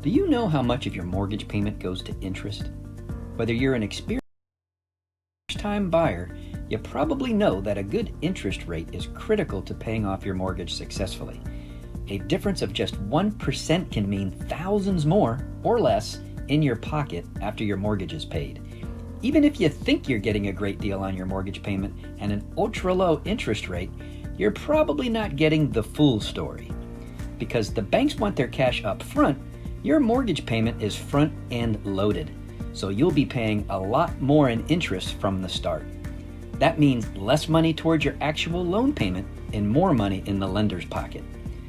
Do you know how much of your mortgage payment goes to interest? Whether you're an experienced first-time buyer, you probably know that a good interest rate is critical to paying off your mortgage successfully. A difference of just 1% can mean thousands more or less in your pocket after your mortgage is paid. Even if you think you're getting a great deal on your mortgage payment and an ultra-low interest rate, you're probably not getting the full story. Because the banks want their cash up front, your mortgage payment is front-end loaded, so you'll be paying a lot more in interest from the start. That means less money towards your actual loan payment and more money in the lender's pocket.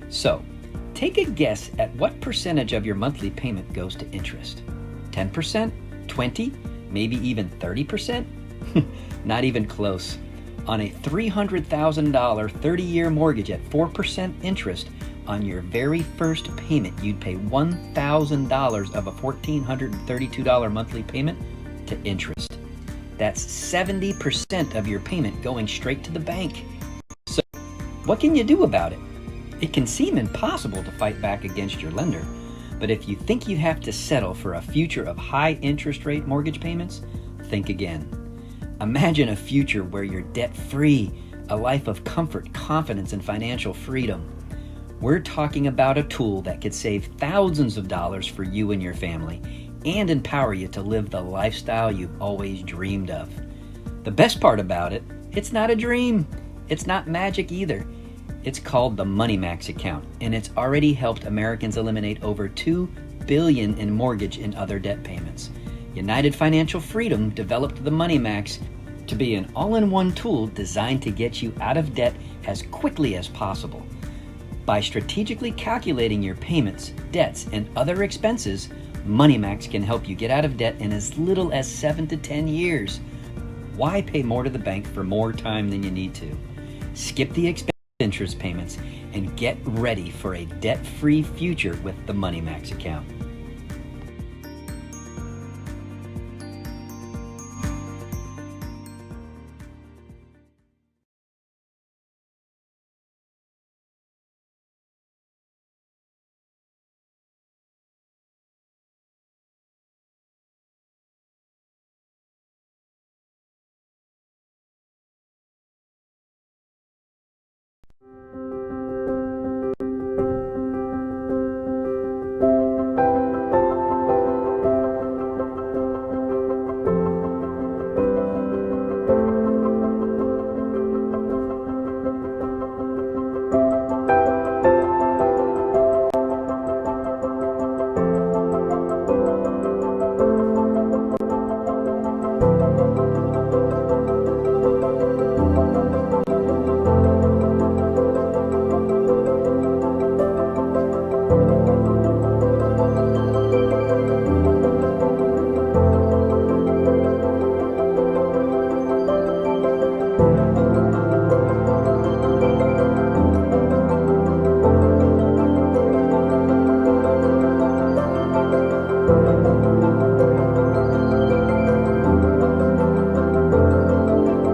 So, take a guess at what percentage of your monthly payment goes to interest. 10%? 20%? Maybe even 30%? Not even close. On a $300,000 30-year mortgage at 4% interest, on your very first payment, you'd pay $1,000 of a $1,432 monthly payment to interest. That's 70% of your payment going straight to the bank. So, what can you do about it? It can seem impossible to fight back against your lender, but if you think you have to settle for a future of high interest rate mortgage payments, think again. Imagine a future where you're debt-free, a life of comfort, confidence, and financial freedom. We're talking about a tool that could save thousands of dollars for you and your family and empower you to live the lifestyle you've always dreamed of. The best part about it, it's not a dream. It's not magic either. It's called the Money Max account, and it's already helped Americans eliminate over $2 billion in mortgage and other debt payments. United Financial Freedom developed the Money Max to be an all-in-one tool designed to get you out of debt as quickly as possible. By strategically calculating your payments, debts, and other expenses, MoneyMax can help you get out of debt in as little as 7 to 10 years. Why pay more to the bank for more time than you need to? Skip the expensive interest payments and get ready for a debt-free future with the MoneyMax account.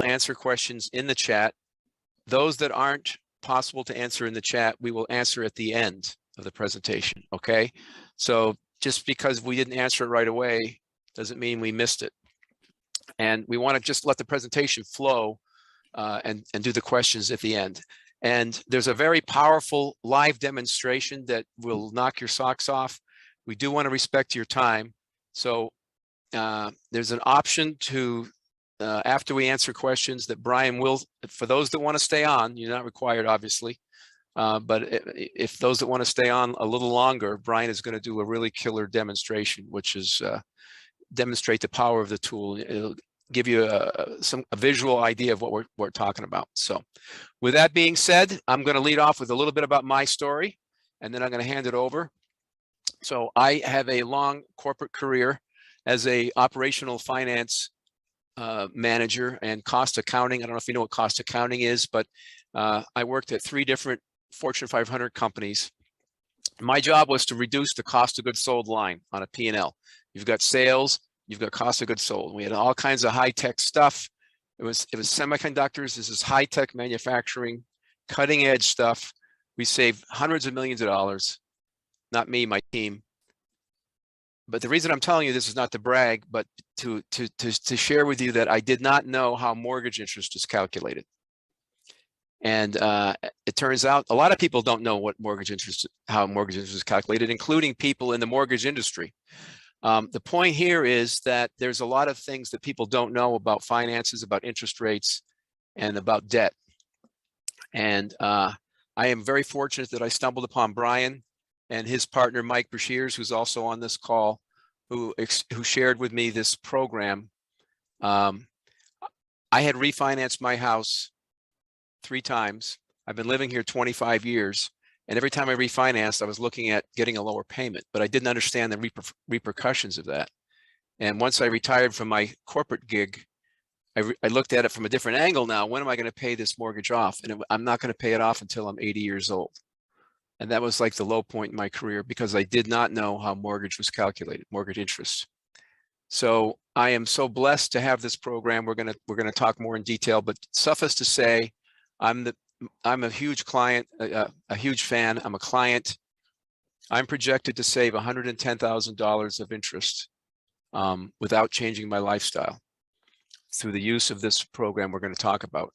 Answer questions in the chat. Those that aren't possible to answer in the chat, we will answer at the end of the presentation, okay? So just because we didn't answer it right away doesn't mean we missed it. And we want to just let the presentation flow and do the questions at the end. And there's a very powerful live demonstration that will knock your socks off. We do want to respect your time. So there's an option to after we answer questions that Brian will, for those that want to stay on, you're not required obviously, but if those that want to stay on a little longer, Brian is going to do a really killer demonstration, which is demonstrate the power of the tool. It'll give you a visual idea of what we're talking about. So with that being said, I'm going to lead off with a little bit about my story, and then I'm going to hand it over. So I have a long corporate career as a operational finance manager and cost accounting. I don't know if you know what cost accounting is, but I worked at 3 different Fortune 500 companies. My job was to reduce the cost of goods sold line on a P&L. You've got sales, you've got cost of goods sold. We had all kinds of high-tech stuff. It was semiconductors. This is high-tech manufacturing, cutting-edge stuff. We saved hundreds of millions of dollars. Not me, my team. But the reason I'm telling you this is not to brag, but to share with you that I did not know how mortgage interest is calculated. And it turns out a lot of people don't know how mortgage interest is calculated, including people in the mortgage industry. The point here is that there's a lot of things that people don't know about finances, about interest rates, and about debt. And I am very fortunate that I stumbled upon Brian and his partner, Mike Brashears, who's also on this call, who shared with me this program. I had refinanced my house 3 times. I've been living here 25 years. And every time I refinanced, I was looking at getting a lower payment, but I didn't understand the repercussions of that. And once I retired from my corporate gig, I looked at it from a different angle now. When am I going to pay this mortgage off? And I'm not going to pay it off until I'm 80 years old. And that was like the low point in my career because I did not know how mortgage was calculated, mortgage interest. So I am so blessed to have this program. We're going to talk more in detail, but suffice to say, I'm a huge client, a huge fan. I'm a client. I'm projected to save $110,000 of interest without changing my lifestyle through the use of this program we're going to talk about.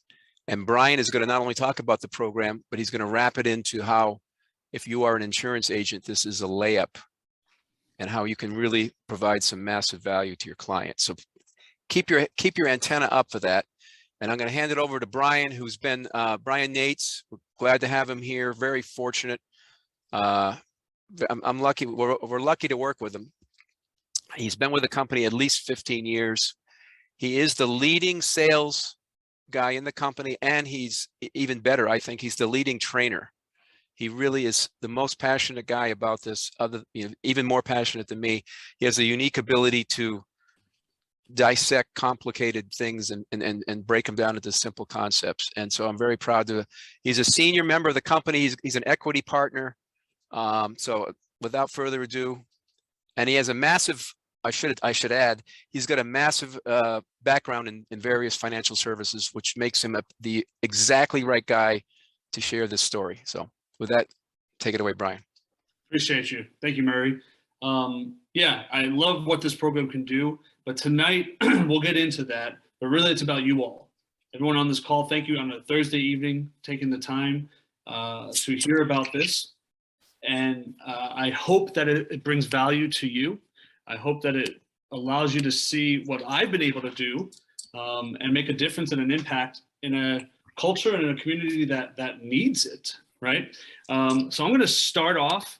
And Brian is going to not only talk about the program, but he's going to wrap it into how, if you are an insurance agent, this is a layup and how you can really provide some massive value to your client. So keep your antenna up for that. And I'm going to hand it over to Brian, who's been Brian Nates. We're glad to have him here. Very fortunate. I'm lucky. We're lucky to work with him. He's been with the company at least 15 years. He is the leading sales guy in the company, and he's even better. I think he's the leading trainer. He really is the most passionate guy about this, even more passionate than me. He has a unique ability to dissect complicated things and break them down into simple concepts. And so I'm very proud he's a senior member of the company. He's an equity partner. So without further ado, and he has a massive, I should add, he's got a massive background in various financial services, which makes him the exactly right guy to share this story. So with that, take it away, Brian. Appreciate you. Thank you, Murray. Yeah, I love what this program can do, but tonight we'll get into that, but really it's about you all. Everyone on this call, thank you on a Thursday evening, taking the time to hear about this. And I hope that it brings value to you. I hope that it allows you to see what I've been able to do and make a difference and an impact in a culture and in a community that needs it, right? So I'm going to start off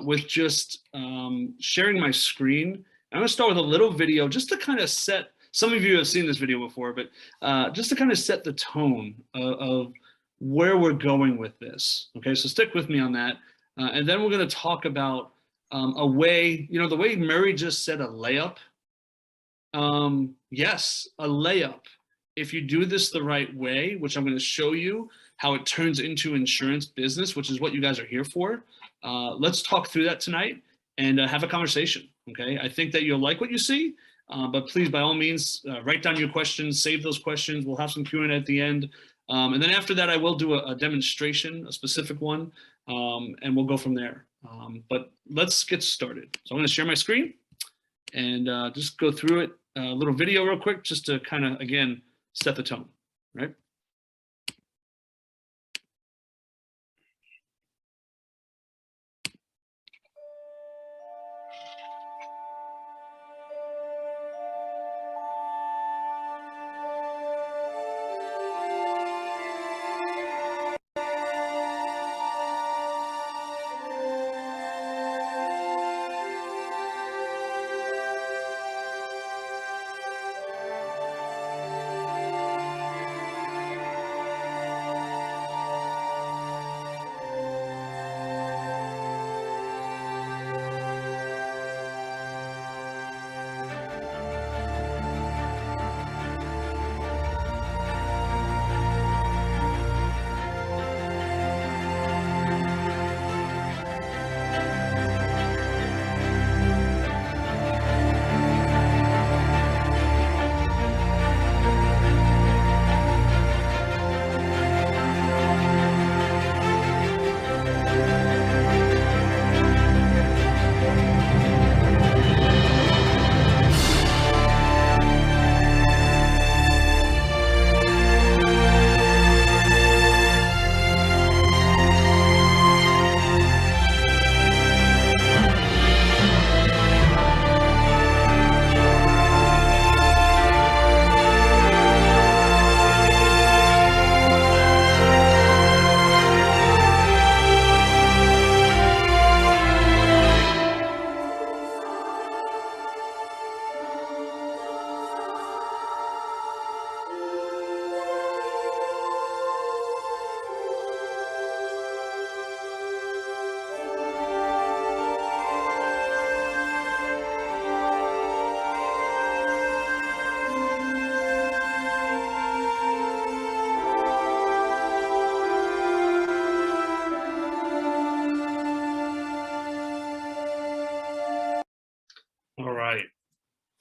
with just sharing my screen. I'm going to start with a little video just to kind of set, some of you have seen this video before, but just to kind of set the tone of where we're going with this. Okay, so stick with me on that. And then we're going to talk about a way, the way Murray just said, a layup. Yes, a layup. If you do this the right way, which I'm going to show you how it turns into insurance business, which is what you guys are here for. Let's talk through that tonight and have a conversation. Okay, I think that you'll like what you see, but please, by all means, write down your questions, save those questions. We'll have some Q&A at the end. And then after that, I will do a demonstration, a specific one, and we'll go from there. But let's get started. So I'm going to share my screen and just go through it, a little video real quick, just to kind of, again, set the tone, right?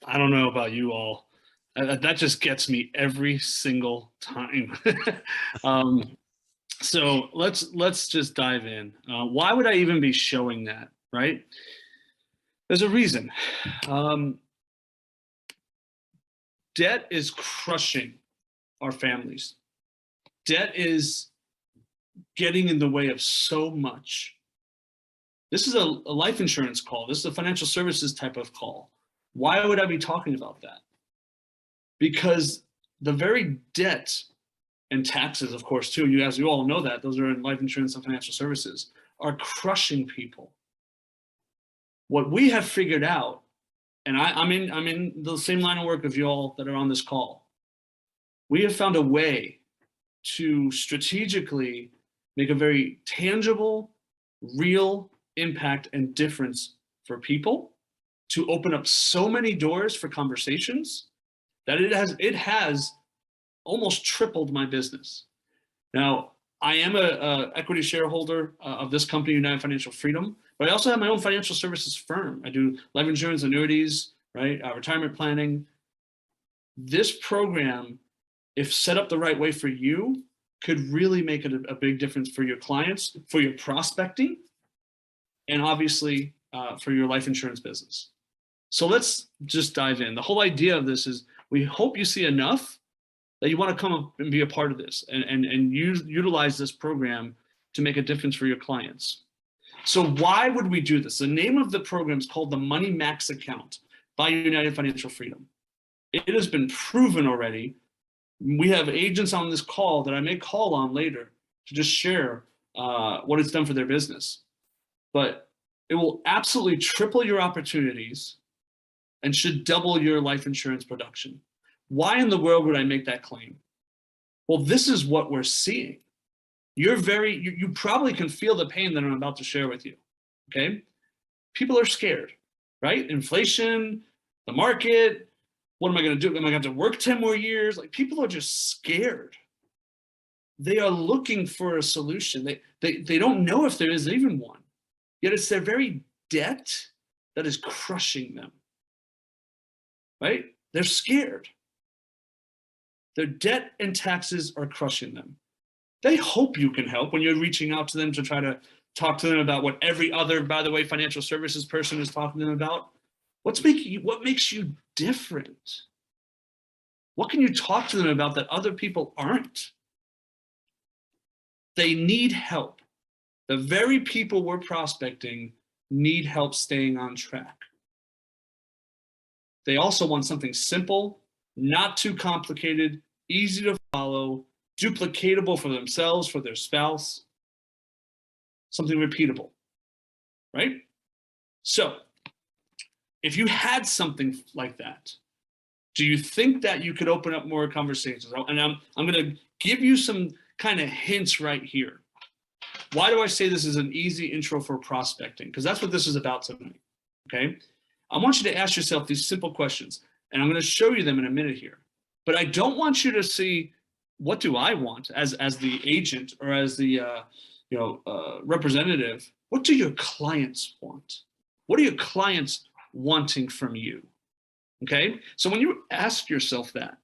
I don't know about you all. That just gets me every single time. um, so let's just dive in. Why would I even be showing that? Right? There's a reason. Debt is crushing our families. Debt is getting in the way of so much. This is a life insurance call. This is a financial services type of call. Why would I be talking about that? Because the very debt and taxes, of course, too, you, as you all know that, those are in life insurance and financial services, are crushing people. What we have figured out, and I'm in the same line of work of you all that are on this call, we have found a way to strategically make a very tangible, real impact and difference for people, to open up so many doors for conversations that it has almost tripled my business. Now, I am a equity shareholder of this company, United Financial Freedom, but I also have my own financial services firm. I do life insurance, annuities, right, retirement planning. This program, if set up the right way for you, could really make it a big difference for your clients, for your prospecting, and obviously for your life insurance business. So let's just dive in. The whole idea of this is we hope you see enough that you want to come up and be a part of this and utilize this program to make a difference for your clients. So why would we do this? The name of the program is called the Money Max Account by United Financial Freedom. It has been proven already. We have agents on this call that I may call on later to just share what it's done for their business. But it will absolutely triple your opportunities and should double your life insurance production. Why in the world would I make that claim? Well, this is what we're seeing. You probably can feel the pain that I'm about to share with you, okay? People are scared, right? Inflation, the market, what am I gonna do? Am I gonna have to work 10 more years? Like, people are just scared. They are looking for a solution. They don't know if there is even one, yet it's their very debt that is crushing them, right? They're scared. Their debt and taxes are crushing them. They hope you can help when you're reaching out to them to try to talk to them about what every other, by the way, financial services person is talking to them about. What makes you different? What can you talk to them about that other people aren't? They need help. The very people we're prospecting need help staying on track. They also want something simple, not too complicated, easy to follow, duplicatable for themselves, for their spouse, something repeatable, right? So if you had something like that, do you think that you could open up more conversations? And I'm going to give you some kind of hints right here. Why do I say this is an easy intro for prospecting? Because that's what this is about tonight, okay? I want you to ask yourself these simple questions, and I'm going to show you them in a minute here. But I don't want you to see, what do I want as the agent or as the representative? What do your clients want? What are your clients wanting from you? Okay, so when you ask yourself that,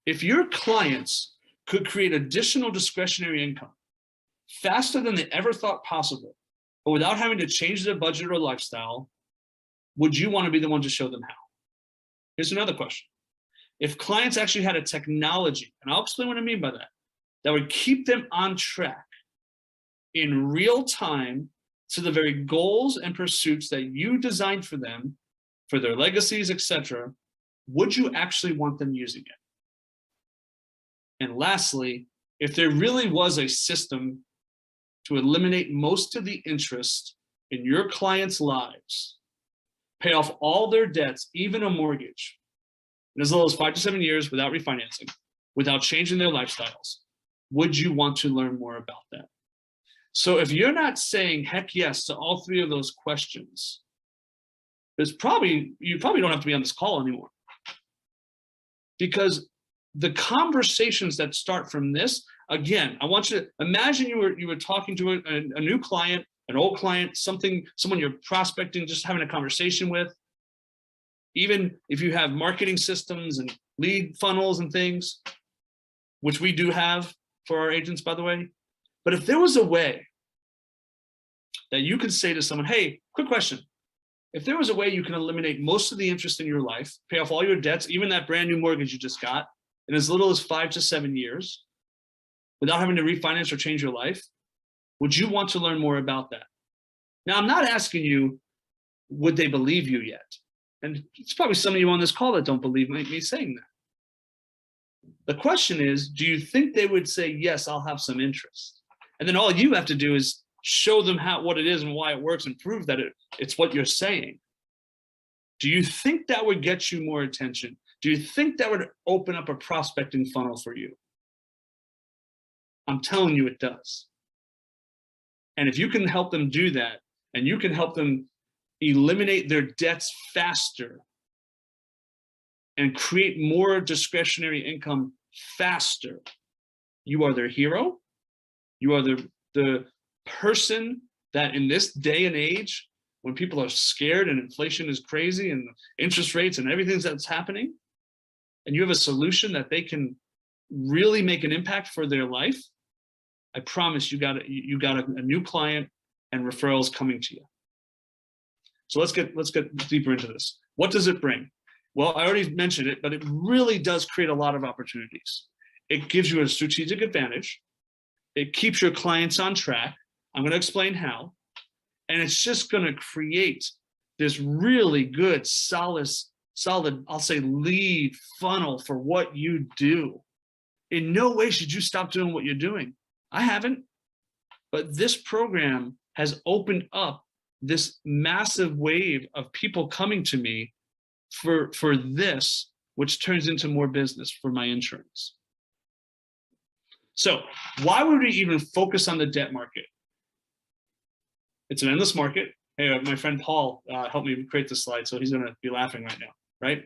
if your clients could create additional discretionary income faster than they ever thought possible, but without having to change their budget or lifestyle, would you want to be the one to show them how? Here's another question. If clients actually had a technology, and I'll explain what I mean by that, that would keep them on track in real time to the very goals and pursuits that you designed for them, for their legacies, etc., would you actually want them using it? And lastly, if there really was a system to eliminate most of the interest in your clients' lives, pay off all their debts, even a mortgage, in as little as 5 to 7 years without refinancing, without changing their lifestyles, would you want to learn more about that? So if you're not saying heck yes to all three of those questions, you probably don't have to be on this call anymore. Because the conversations that start from this, again, I want you to imagine you were talking to a new client, an old client, someone you're prospecting, just having a conversation with. even if you have marketing systems and lead funnels and things, which we do have for our agents, by the way. But if there was a way that you could say to someone, hey, quick question. If there was a way you can eliminate most of the interest in your life, pay off all your debts, even that brand new mortgage you just got, in as little as 5 to 7 years, without having to refinance or change your life, would you want to learn more about that? Now, I'm not asking you, would they believe you yet? And it's probably some of you on this call that don't believe me saying that. The question is, do you think they would say, yes, I'll have some interest? And then all you have to do is show them what it is and why it works and prove that it's what you're saying. Do you think that would get you more attention? Do you think that would open up a prospecting funnel for you? I'm telling you it does. And if you can help them do that, and you can help them eliminate their debts faster and create more discretionary income faster, you are their hero. You are the person that in this day and age, when people are scared and inflation is crazy and interest rates and everything that's happening, and you have a solution that they can really make an impact for their life, I promise you got a new client and referrals coming to you. So let's get deeper into this. What does it bring? Well, I already mentioned it, but it really does create a lot of opportunities. It gives you a strategic advantage. It keeps your clients on track. I'm going to explain how. And it's just going to create this really good, solid, I'll say, lead funnel for what you do. In no way should you stop doing what you're doing. I haven't. But this program has opened up this massive wave of people coming to me for this, which turns into more business for my insurance. So why would we even focus on the debt market? It's an endless market. Hey, my friend Paul helped me create this slide, so he's going to be laughing right now, right?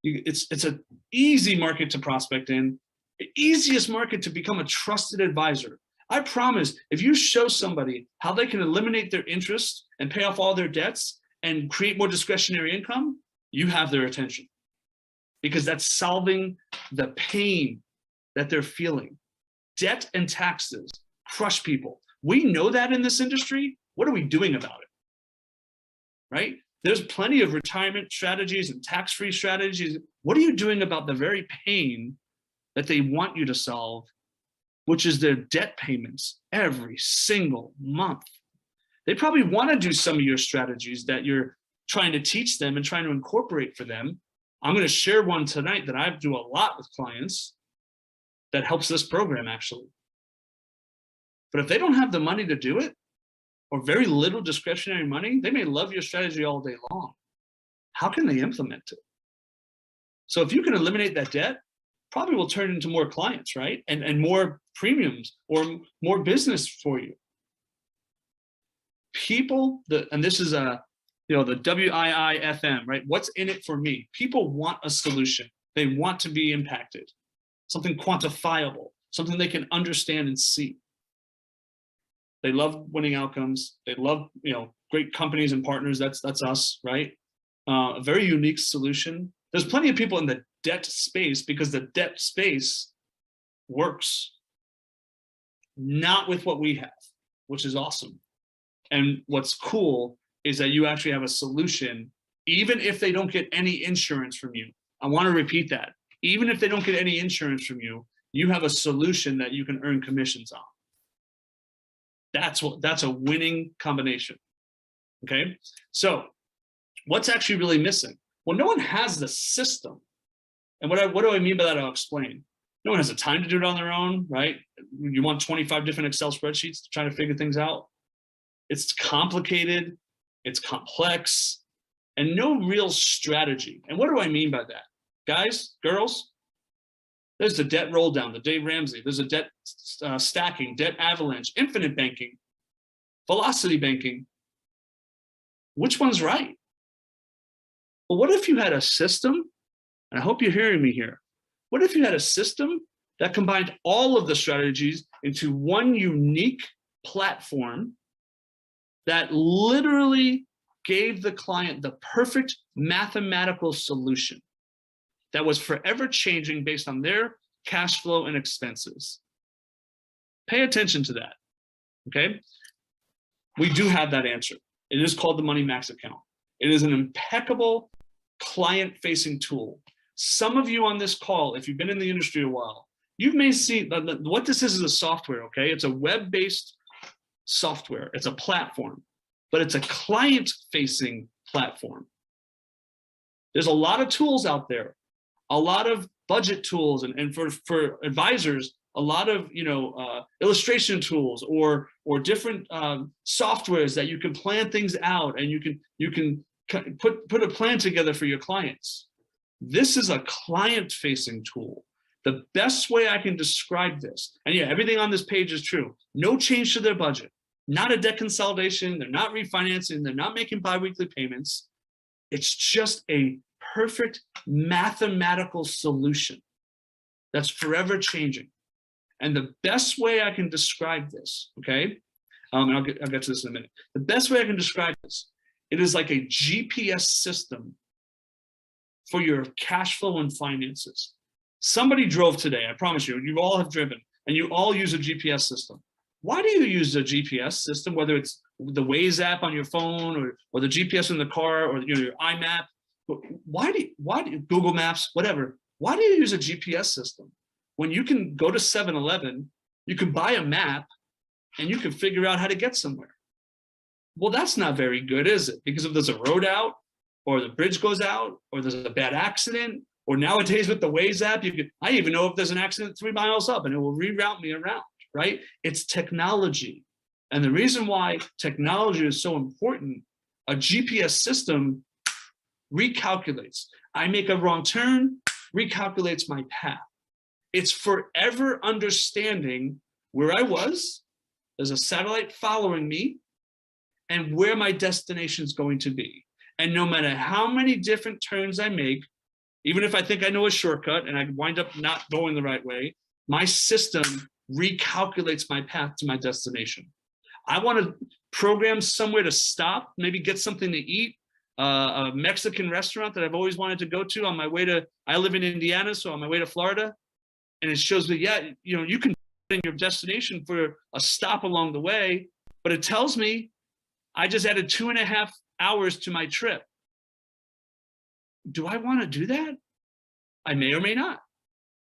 It's an easy market to prospect in, the easiest market to become a trusted advisor. I promise, if you show somebody how they can eliminate their interest and pay off all their debts and create more discretionary income, you have their attention, because that's solving the pain that they're feeling. Debt and taxes crush people. We know that in this industry. What are we doing about it? Right? There's plenty of retirement strategies and tax-free strategies. What are you doing about the very pain that they want you to solve, which is their debt payments every single month? They probably want to do some of your strategies that you're trying to teach them and trying to incorporate for them. I'm going to share one tonight that I do a lot with clients that helps this program actually. But if they don't have the money to do it, or very little discretionary money, they may love your strategy all day long. How can they implement it? So if you can eliminate that debt, probably will turn into more clients, right? And more premiums or more business for you. People, and this is the WIIFM, right? What's in it for me? People want a solution. They want to be impacted, something quantifiable, something they can understand and see. They love winning outcomes. They love, great companies and partners. That's us, right? A very unique solution. There's plenty of people in the debt space because the debt space works. Not with what we have, which is awesome. And what's cool is that you actually have a solution, even if they don't get any insurance from you. I want to repeat that. Even if they don't get any insurance from you, you have a solution that you can earn commissions on. That's a winning combination. Okay, so what's actually really missing? Well, no one has the system. And what do I mean by that? I'll explain. No one has the time to do it on their own, right? You want 25 different Excel spreadsheets to try to figure things out. It's complicated, it's complex, and no real strategy. And what do I mean by that? Guys, girls, there's the debt roll down, the Dave Ramsey. There's a debt stacking, debt avalanche, infinite banking, velocity banking. Which one's right? Well, what if you had a system, and I hope you're hearing me here. What if you had a system that combined all of the strategies into one unique platform that literally gave the client the perfect mathematical solution that was forever changing based on their cash flow and expenses. Pay attention to that, okay? We do have that answer. It is called the Money Max account. It is an impeccable client-facing tool. Some of you on this call, if you've been in the industry a while, you may see what this is a software, okay? It's a web-based software. It's a platform, but it's a client-facing platform. There's a lot of tools out there, a lot of budget tools, and for advisors, a lot of illustration tools or different softwares that you can plan things out, and you can put a plan together for your clients. This is a client-facing tool. The best way I can describe this, and yeah, everything on this page is true. No change to their budget, not a debt consolidation. They're not refinancing. They're not making biweekly payments. It's just a perfect mathematical solution that's forever changing. And the best way I can describe this, okay, and I'll get to this in a minute. The best way I can describe this, it is like a GPS system for your cash flow and finances. Somebody drove today, I promise you, you all have driven, and you all use a GPS system. Why do you use a GPS system, whether it's the Waze app on your phone or the GPS in the car or your iMap? Why do you, Google Maps, whatever, why do you use a GPS system? When you can go to 7-Eleven, you can buy a map and you can figure out how to get somewhere. Well, that's not very good, is it? Because if there's a road out, or the bridge goes out, or there's a bad accident, or nowadays with the Waze app, I even know if there's an accident 3 miles up and it will reroute me around, right? It's technology. And the reason why technology is so important, a GPS system recalculates. I make a wrong turn, recalculates my path. It's forever understanding where I was, there's a satellite following me, and where my destination is going to be. And no matter how many different turns I make, even if I think I know a shortcut and I wind up not going the right way, my system recalculates my path to my destination. I want to program somewhere to stop, maybe get something to eat, a Mexican restaurant that I've always wanted to go to on my way to, I live in Indiana, so on my way to Florida. And it shows me, yeah, you can put in your destination for a stop along the way, but it tells me I just added 2.5 hours to my trip. Do I want to do that? I may or may not.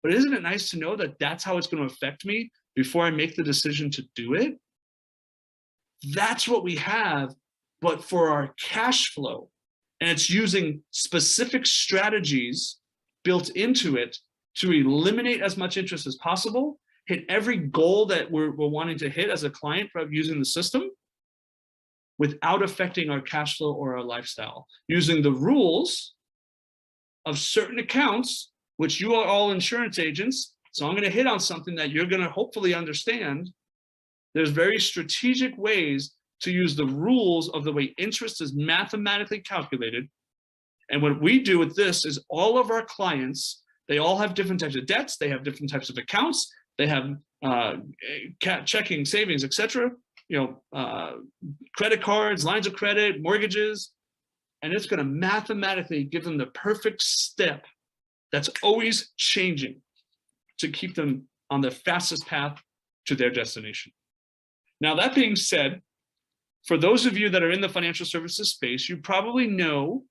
But isn't it nice to know that that's how it's going to affect me before I make the decision to do it? That's what we have, but for our cash flow. And it's using specific strategies built into it to eliminate as much interest as possible, hit every goal that we're wanting to hit as a client for using the system, without affecting our cash flow or our lifestyle, using the rules of certain accounts, which you are all insurance agents. So I'm going to hit on something that you're going to hopefully understand. There's very strategic ways to use the rules of the way interest is mathematically calculated. And what we do with this is all of our clients, they all have different types of debts. They have different types of accounts. They have checking, savings, etc. Credit cards, lines of credit, mortgages, and it's going to mathematically give them the perfect step that's always changing to keep them on the fastest path to their destination. Now, that being said, for those of you that are in the financial services space, you probably know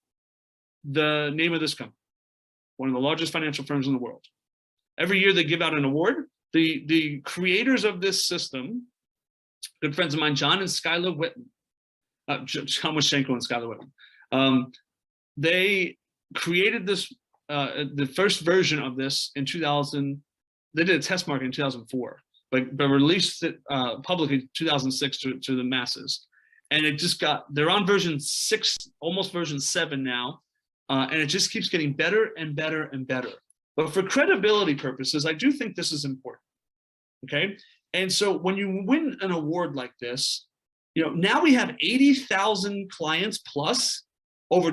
the name of this company, one of the largest financial firms in the world. Every year they give out an award. The creators of this system, good friends of mine, John and Skylar Whitman, John Waschenko and Skylar Whitman, they created this, the first version of this in 2000. They did a test market in 2004, but released it publicly in 2006 to the masses. And it just they're on version 6, almost version 7 now, and it just keeps getting better and better and better. But for credibility purposes, I do think this is important, okay? And so when you win an award like this, now we have 80,000 clients plus, over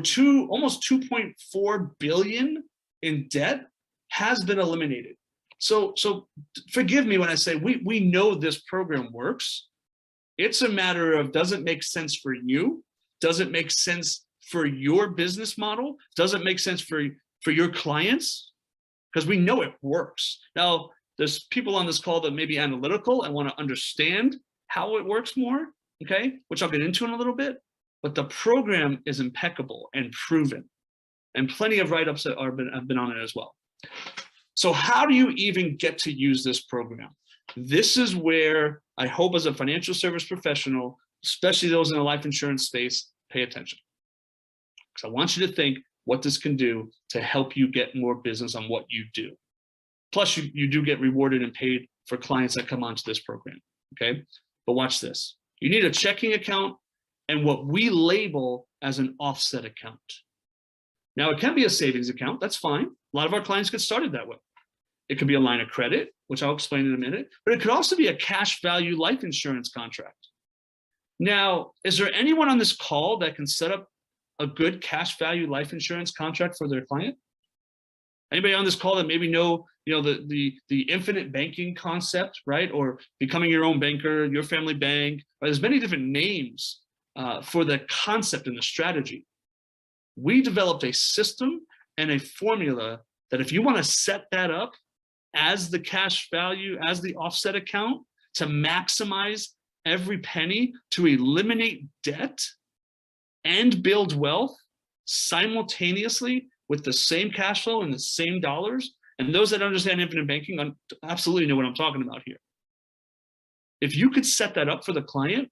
almost 2.4 billion in debt has been eliminated. So forgive me when I say we know this program works. It's a matter of, does it make sense for you? Does it make sense for your business model? Does it make sense for your clients? Because we know it works. Now, there's people on this call that may be analytical and want to understand how it works more, okay, which I'll get into in a little bit. But the program is impeccable and proven, and plenty of write-ups have been on it as well. So how do you even get to use this program? This is where I hope as a financial service professional, especially those in the life insurance space, pay attention. Because I want you to think what this can do to help you get more business on what you do. Plus, you do get rewarded and paid for clients that come onto this program, okay? But watch this. You need a checking account and what we label as an offset account. Now, it can be a savings account. That's fine. A lot of our clients get started that way. It could be a line of credit, which I'll explain in a minute, but it could also be a cash value life insurance contract. Now, is there anyone on this call that can set up a good cash value life insurance contract for their client? Anybody on this call that maybe know, the infinite banking concept, right? Or becoming your own banker, your family bank, right? There's many different names for the concept and the strategy. We developed a system and a formula that if you want to set that up as the cash value, as the offset account to maximize every penny, to eliminate debt and build wealth simultaneously with the same cash flow and the same dollars. And those that understand infinite banking absolutely know what I'm talking about here. If you could set that up for the client,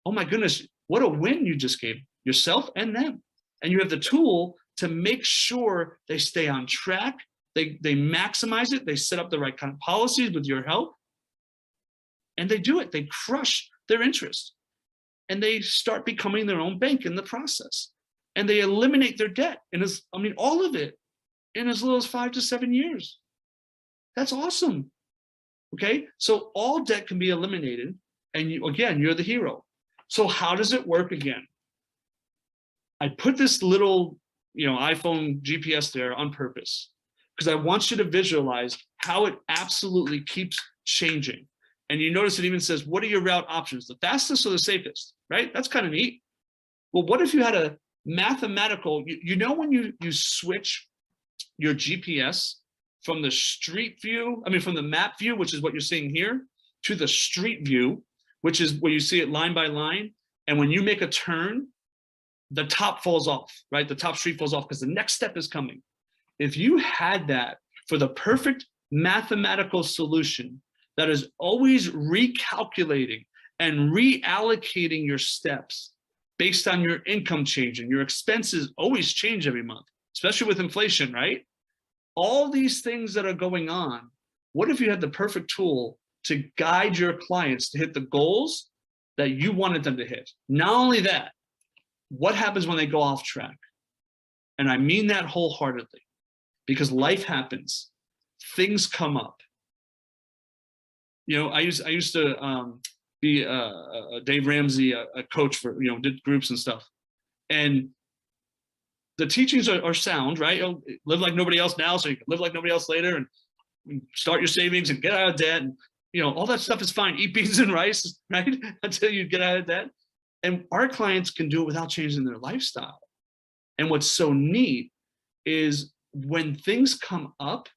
oh my goodness, what a win you just gave yourself and them. And you have the tool to make sure they stay on track, they maximize it, they set up the right kind of policies with your help, and they do it. They crush their interest, and they start becoming their own bank in the process. And they eliminate their debt, and all of it in as little as 5 to 7 years. That's awesome. Okay, so all debt can be eliminated, and you're the hero. So how does it work again? I put this little, iPhone GPS there on purpose because I want you to visualize how it absolutely keeps changing. And you notice it even says, what are your route options? The fastest or the safest, right? That's kind of neat. Well, what if you had a mathematical, when you switch your GPS from the from the map view, which is what you're seeing here, to the street view, which is where you see it line by line. And when you make a turn, the top falls off, right? The top street falls off because the next step is coming. If you had that for the perfect mathematical solution that is always recalculating and reallocating your steps based on your income changing, your expenses always change every month, especially with inflation, right? All these things that are going on, what if you had the perfect tool to guide your clients to hit the goals that you wanted them to hit? Not only that, what happens when they go off track? And I mean that wholeheartedly, because life happens, things come up. I used to be Dave Ramsey, a coach for, did groups and stuff. And the teachings are sound, right? Live like nobody else now so you can live like nobody else later, and start your savings and get out of debt. And, all that stuff is fine. Eat beans and rice, right? Until you get out of debt. And our clients can do it without changing their lifestyle. And what's so neat is when things come up,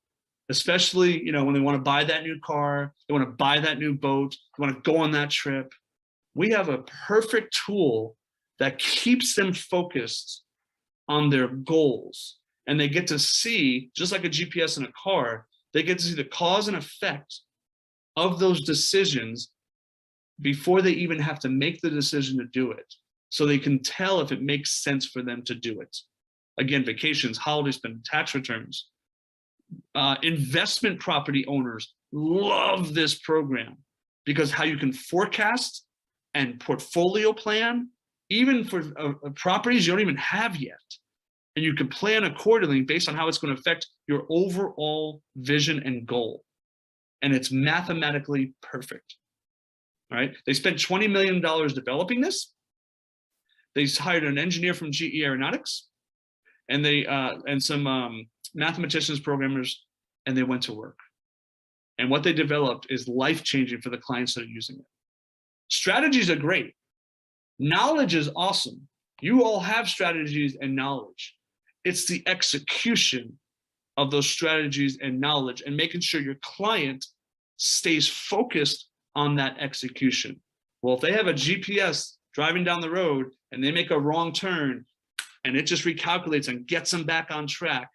especially, when they want to buy that new car, they want to buy that new boat, they want to go on that trip, we have a perfect tool that keeps them focused on their goals. And they get to see, just like a GPS in a car, they get to see the cause and effect of those decisions before they even have to make the decision to do it. So they can tell if it makes sense for them to do it. Again, vacations, holiday spend, tax returns. Investment property owners love this program because how you can forecast and portfolio plan, even for properties you don't even have yet. And you can plan accordingly based on how it's going to affect your overall vision and goal. And it's mathematically perfect. All right. They spent $20 million developing this. They hired an engineer from GE Aeronautics, and some mathematicians, programmers, and they went to work. And what they developed is life-changing for the clients that are using it. Strategies are great. Knowledge is awesome. You all have strategies and knowledge. It's the execution of those strategies and knowledge and making sure your client stays focused on that execution. Well, if they have a GPS driving down the road and they make a wrong turn and it just recalculates and gets them back on track,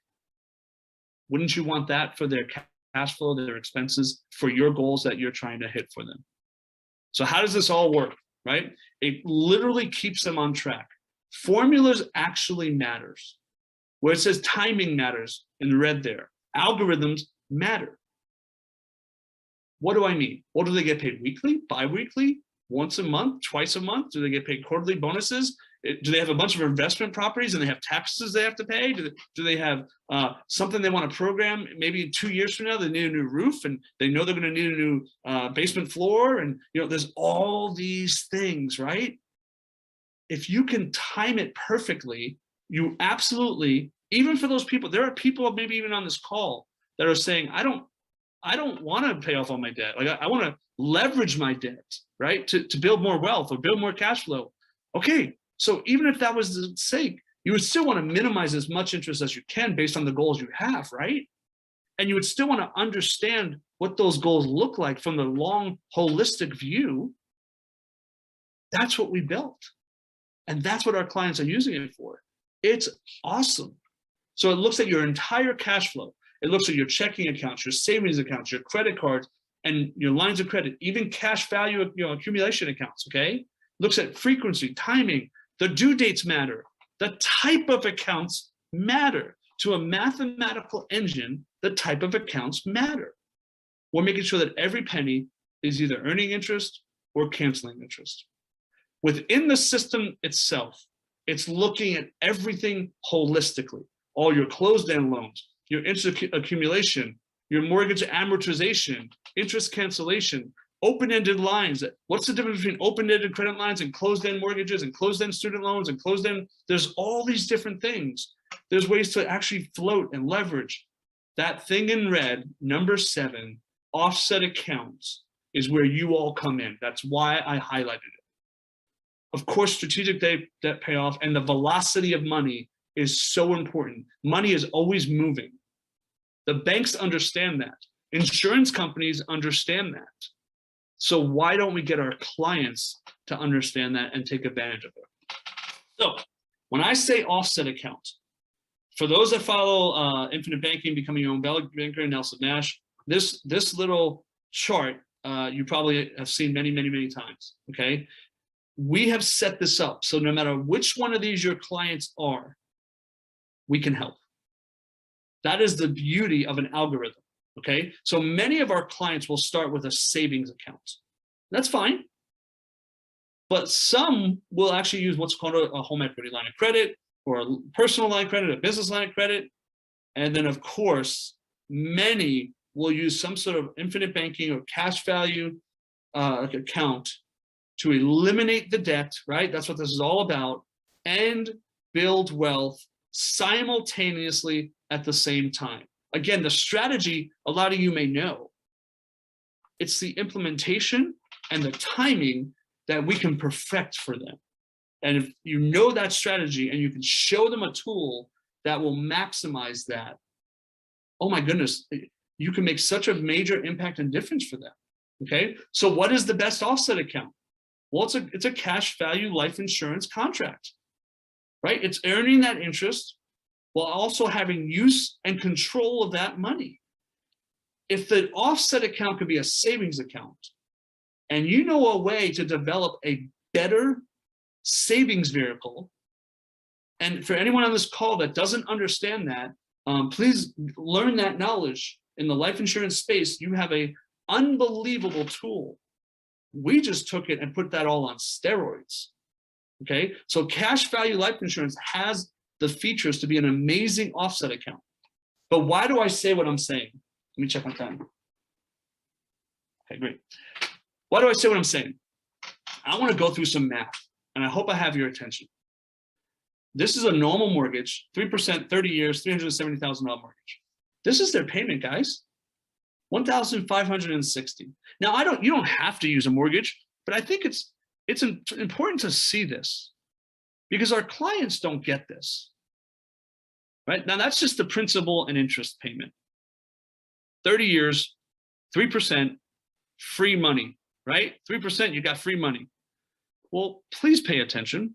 wouldn't you want that for their cash flow, their expenses, for your goals that you're trying to hit for them? So how does this all work, right? It literally keeps them on track. Formulas actually matters. Where it says timing matters in red there, algorithms matter. What do I mean? Well, do they get paid weekly, bi-weekly, once a month, twice a month? Do they get paid quarterly bonuses? Do they have a bunch of investment properties and they have taxes they have to pay? Do they have something they want to program? Maybe 2 years from now, they need a new roof and they know they're going to need a new basement floor. And there's all these things, right? If you can time it perfectly, you absolutely, even for those people, there are people maybe even on this call that are saying, I don't want to pay off all my debt. Like I want to leverage my debt, right? To build more wealth or build more cash flow. Okay, so even if that was the sake, you would still want to minimize as much interest as you can based on the goals you have, right? And you would still want to understand what those goals look like from the long, holistic view. That's what we built. And that's what our clients are using it for. It's awesome. So it looks at your entire cash flow. It looks at your checking accounts, your savings accounts, your credit cards, and your lines of credit, even cash value accumulation accounts, okay? Looks at frequency, timing, the due dates matter. The type of accounts matter. To a mathematical engine, the type of accounts matter. We're making sure that every penny is either earning interest or canceling interest. Within the system itself, it's looking at everything holistically. All your closed-end loans, your interest accumulation, your mortgage amortization, interest cancellation, open-ended lines. What's the difference between open-ended credit lines and closed-end mortgages and closed-end student loans and closed-end? There's all these different things. There's ways to actually float and leverage. That thing in red, number 7, offset accounts, is where you all come in. That's why I highlighted it. Of course, strategic debt payoff and the velocity of money is so important. Money is always moving. The banks understand that. Insurance companies understand that. So why don't we get our clients to understand that and take advantage of it? So when I say offset account, for those that follow Infinite Banking, Becoming Your Own Banker, Nelson Nash, this little chart you probably have seen many, many, many times, okay? We have set this up so no matter which one of these your clients are, we can help. That is the beauty of an algorithm, okay? So many of our clients will start with a savings account. That's fine. But some will actually use what's called a home equity line of credit or a personal line of credit, a business line of credit. And then of course, many will use some sort of infinite banking or cash value account to eliminate the debt, right? That's what this is all about, and build wealth simultaneously at the same time. Again, the strategy, a lot of you may know, it's the implementation and the timing that we can perfect for them. And if you know that strategy and you can show them a tool that will maximize that, oh my goodness, you can make such a major impact and difference for them, okay? So what is the best offset account? Well, it's a cash value life insurance contract, right? It's earning that interest while also having use and control of that money. If the offset account could be a savings account, and you know a way to develop a better savings vehicle, and for anyone on this call that doesn't understand that, please learn that knowledge. In the life insurance space, you have an unbelievable tool. We just took it and put that all on steroids, okay? So cash value life insurance has the features to be an amazing offset account. But why do I say what I'm saying? Let me check my time. Okay, great. Why do I say what I'm saying? I want to go through some math, and I hope I have your attention. This is a normal mortgage, 3%, 30 years, $370,000 mortgage. This is their payment, guys. $1,560. Now, you don't have to use a mortgage, but I think it's important to see this. because our clients don't get this, right? Now that's just the principal and interest payment. 30 years, 3%, free money, right? 3%, you got free money. Well, please pay attention.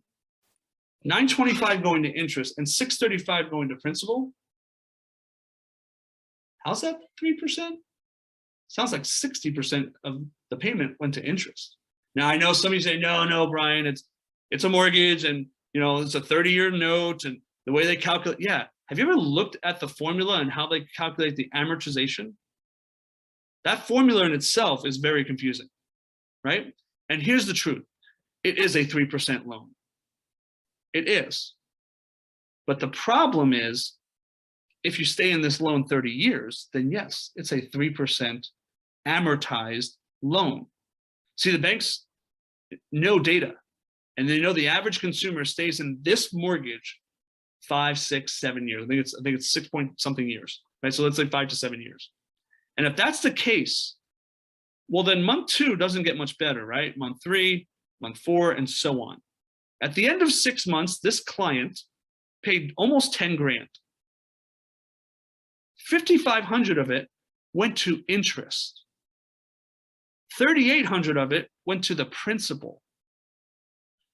925 going to interest and 635 going to principal. How's that 3%? Sounds like 60% of the payment went to interest. Now I know some of you say, no, Brian, it's a mortgage and it's a 30-year note and the way they calculate. Yeah. Have you ever looked at the formula and how they calculate the amortization? That formula in itself is very confusing, right? And here's the truth. It is a 3% loan. It is. But the problem is, if you stay in this loan 30 years, then yes, it's a 3% amortized loan. See, the banks know data, and they know the average consumer stays in this mortgage 5, 6, 7 years. I think it's 6 point something years, right? So let's say 5 to 7 years. And if that's the case, well, then month 2 doesn't get much better, right? Month 3, month 4, and so on. At the end of 6 months, this client paid almost 10 grand. 5,500 of it went to interest. 3,800 of it went to the principal.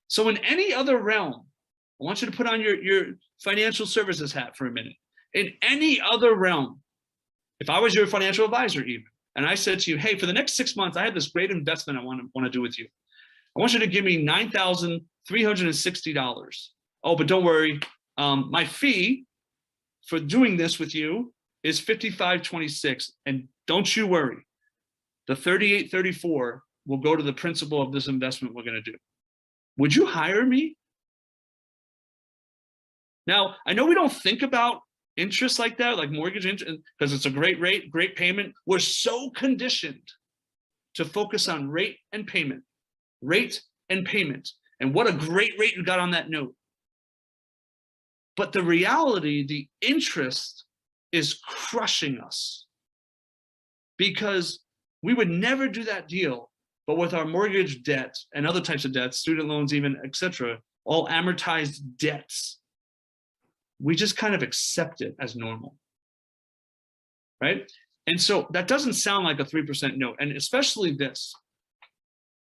So in any other realm, I want you to put on your financial services hat for a minute. In any other realm, if I was your financial advisor even, and I said to you, hey, for the next 6 months, I have this great investment I want to do with you. I want you to give me $9,360. Oh, but don't worry. My fee for doing this with you is $55.26. And don't you worry. The $38.34 will go to the principal of this investment we're going to do. Would you hire me? Now, I know we don't think about interest like that, like mortgage interest, because it's a great rate, great payment. We're so conditioned to focus on rate and payment, and what a great rate you got on that note. But the reality, the interest is crushing us, because we would never do that deal, but with our mortgage debt and other types of debts, student loans even, etc., all amortized debts, we just kind of accept it as normal, right? And so that doesn't sound like a 3% note. And especially this,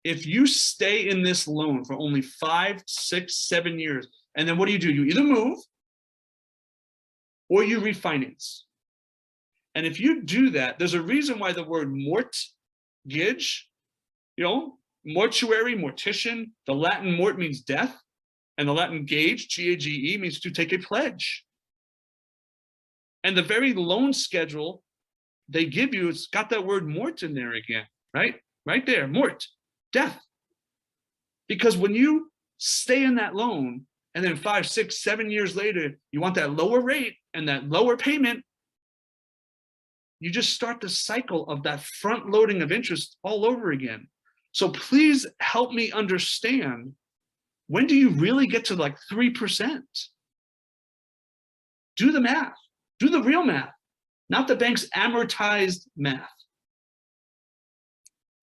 if you stay in this loan for only 5, 6, 7 years, and then what do? You either move or you refinance. And if you do that, there's a reason why the word mortgage, mortuary, mortician, the Latin mort means death, and the Latin gage, G-A-G-E, means to take a pledge. And the very loan schedule they give you, it's got that word mort in there again, right? Right there, mort, death. Because when you stay in that loan, and then 5, 6, 7 years later, you want that lower rate and that lower payment, you just start the cycle of that front loading of interest all over again. So please help me understand, when do you really get to like 3%? Do the math, do the real math, not the bank's amortized math.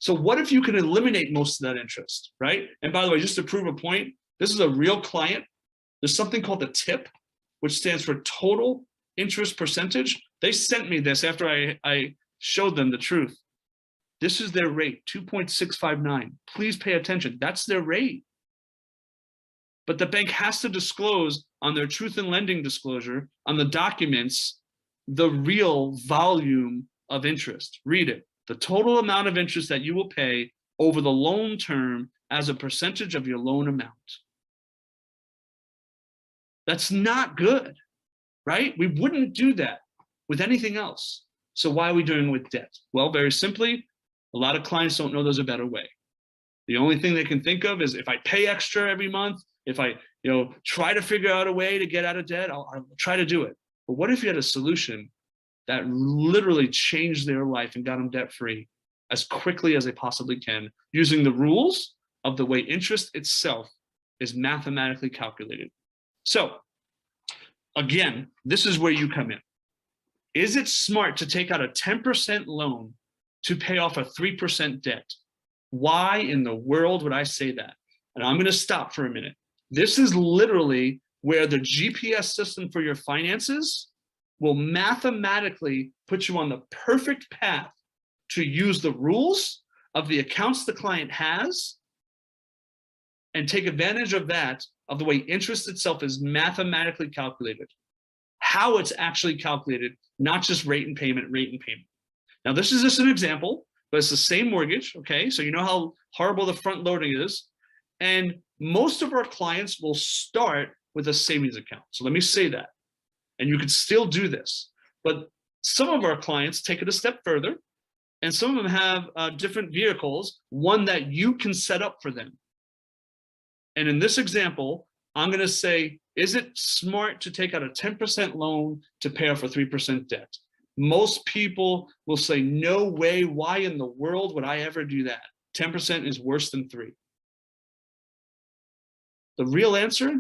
So what if you can eliminate most of that interest, right? And by the way, just to prove a point, this is a real client. There's something called the TIP, which stands for total interest percentage. They sent me this after I showed them the truth. This is their rate, 2.659. Please pay attention. That's their rate. But the bank has to disclose on their truth in lending disclosure, on the documents, the real volume of interest. Read it. The total amount of interest that you will pay over the loan term as a percentage of your loan amount. That's not good, right? We wouldn't do that with anything else. So why are we doing it with debt? Well, very simply, a lot of clients don't know there's a better way. The only thing they can think of is, if I pay extra every month, if I try to figure out a way to get out of debt, I'll try to do it. But what if you had a solution that literally changed their life and got them debt free as quickly as they possibly can, using the rules of the way interest itself is mathematically calculated? So again, this is where you come in. Is it smart to take out a 10% loan to pay off a 3% debt? Why in the world would I say that? And I'm going to stop for a minute. This is literally where the GPS system for your finances will mathematically put you on the perfect path to use the rules of the accounts the client has and take advantage of that, of the way interest itself is mathematically calculated, how it's actually calculated, not just rate and payment. Now, this is just an example, but it's the same mortgage, okay? So you know how horrible the front loading is. And most of our clients will start with a savings account. So let me say that. And you could still do this. But some of our clients take it a step further, and some of them have different vehicles, one that you can set up for them. And in this example, I'm going to say, is it smart to take out a 10% loan to pay off a 3% debt? Most people will say, no way. Why in the world would I ever do that? 10% is worse than 3. The real answer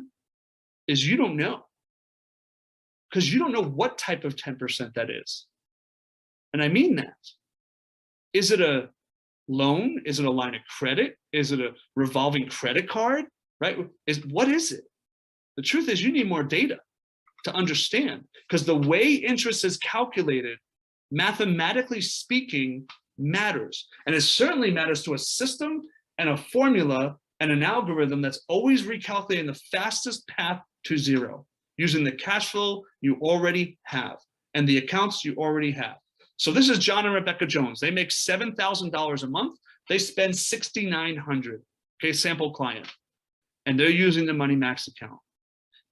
is you don't know, because you don't know what type of 10% that is. And I mean that. Is it a loan? Is it a line of credit? Is it a revolving credit card? Right? What is it? The truth is you need more data to understand, because the way interest is calculated, mathematically speaking, matters. And it certainly matters to a system and a formula and an algorithm that's always recalculating the fastest path to zero using the cash flow you already have and the accounts you already have. So this is John and Rebecca Jones. They make $7,000 a month. They spend $6,900. Okay, sample client. And they're using the Money Max account.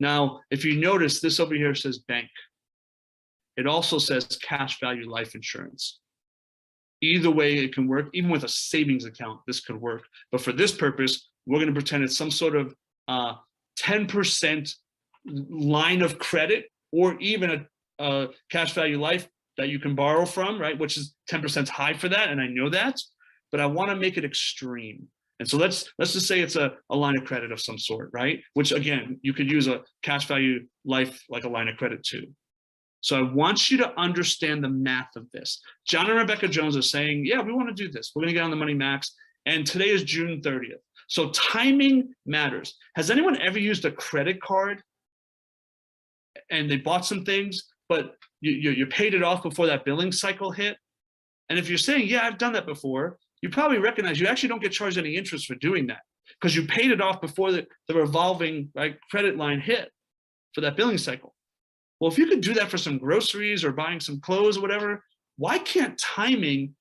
Now, if you notice, this over here says bank. It also says cash value life insurance. Either way, it can work. Even with a savings account, this could work. But for this purpose, we're going to pretend it's some sort of 10% line of credit, or even a cash value life that you can borrow from, right? Which is 10% high for that, and I know that, but I want to make it extreme. And so let's just say it's a line of credit of some sort, right? Which again, you could use a cash value life like a line of credit too. So I want you to understand the math of this. John and Rebecca Jones are saying, yeah, we want to do this. We're going to get on the Money Max. And today is June 30th. So timing matters. Has anyone ever used a credit card and they bought some things, but you paid it off before that billing cycle hit? And if you're saying, yeah, I've done that before, you probably recognize you actually don't get charged any interest for doing that, because you paid it off before the revolving credit line hit for that billing cycle. Well, if you could do that for some groceries or buying some clothes or whatever, why can't timing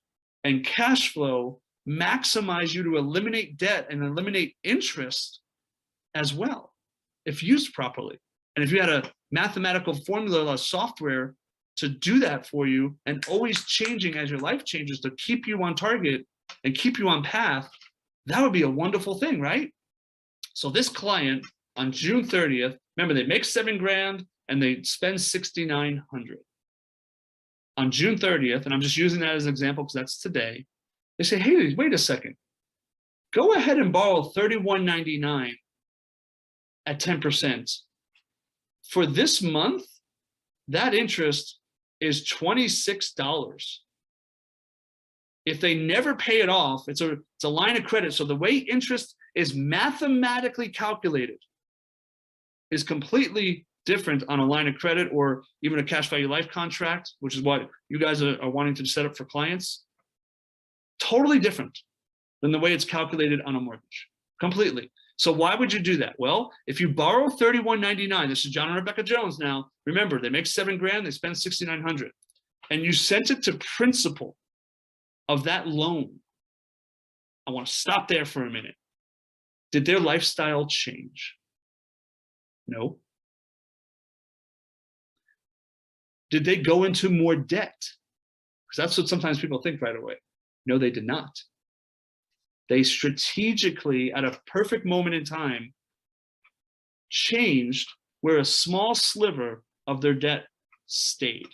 and cash flow maximize you to eliminate debt and eliminate interest as well, if used properly? And if you had a mathematical formula or software to do that for you, and always changing as your life changes to keep you on target and keep you on path, that would be a wonderful thing, right? So this client on June 30th, remember, they make $7,000 and they spend $6,900. On June 30th, and I'm just using that as an example because that's today, they say, hey, wait a second. Go ahead and borrow $31.99 at 10%. For this month, that interest is $26. If they never pay it off, it's a line of credit. So the way interest is mathematically calculated is completely different on a line of credit or even a cash value life contract, which is what you guys are wanting to set up for clients. Totally different than the way it's calculated on a mortgage, completely. So why would you do that? Well, if you borrow $31.99, this is John and Rebecca Jones now, remember, they make $7,000, they spend $6,900, and you sent it to principal of that loan. I want to stop there for a minute. Did their lifestyle change? No. Did they go into more debt? Because that's what sometimes people think right away. No, they did not. They strategically, at a perfect moment in time, changed where a small sliver of their debt stayed.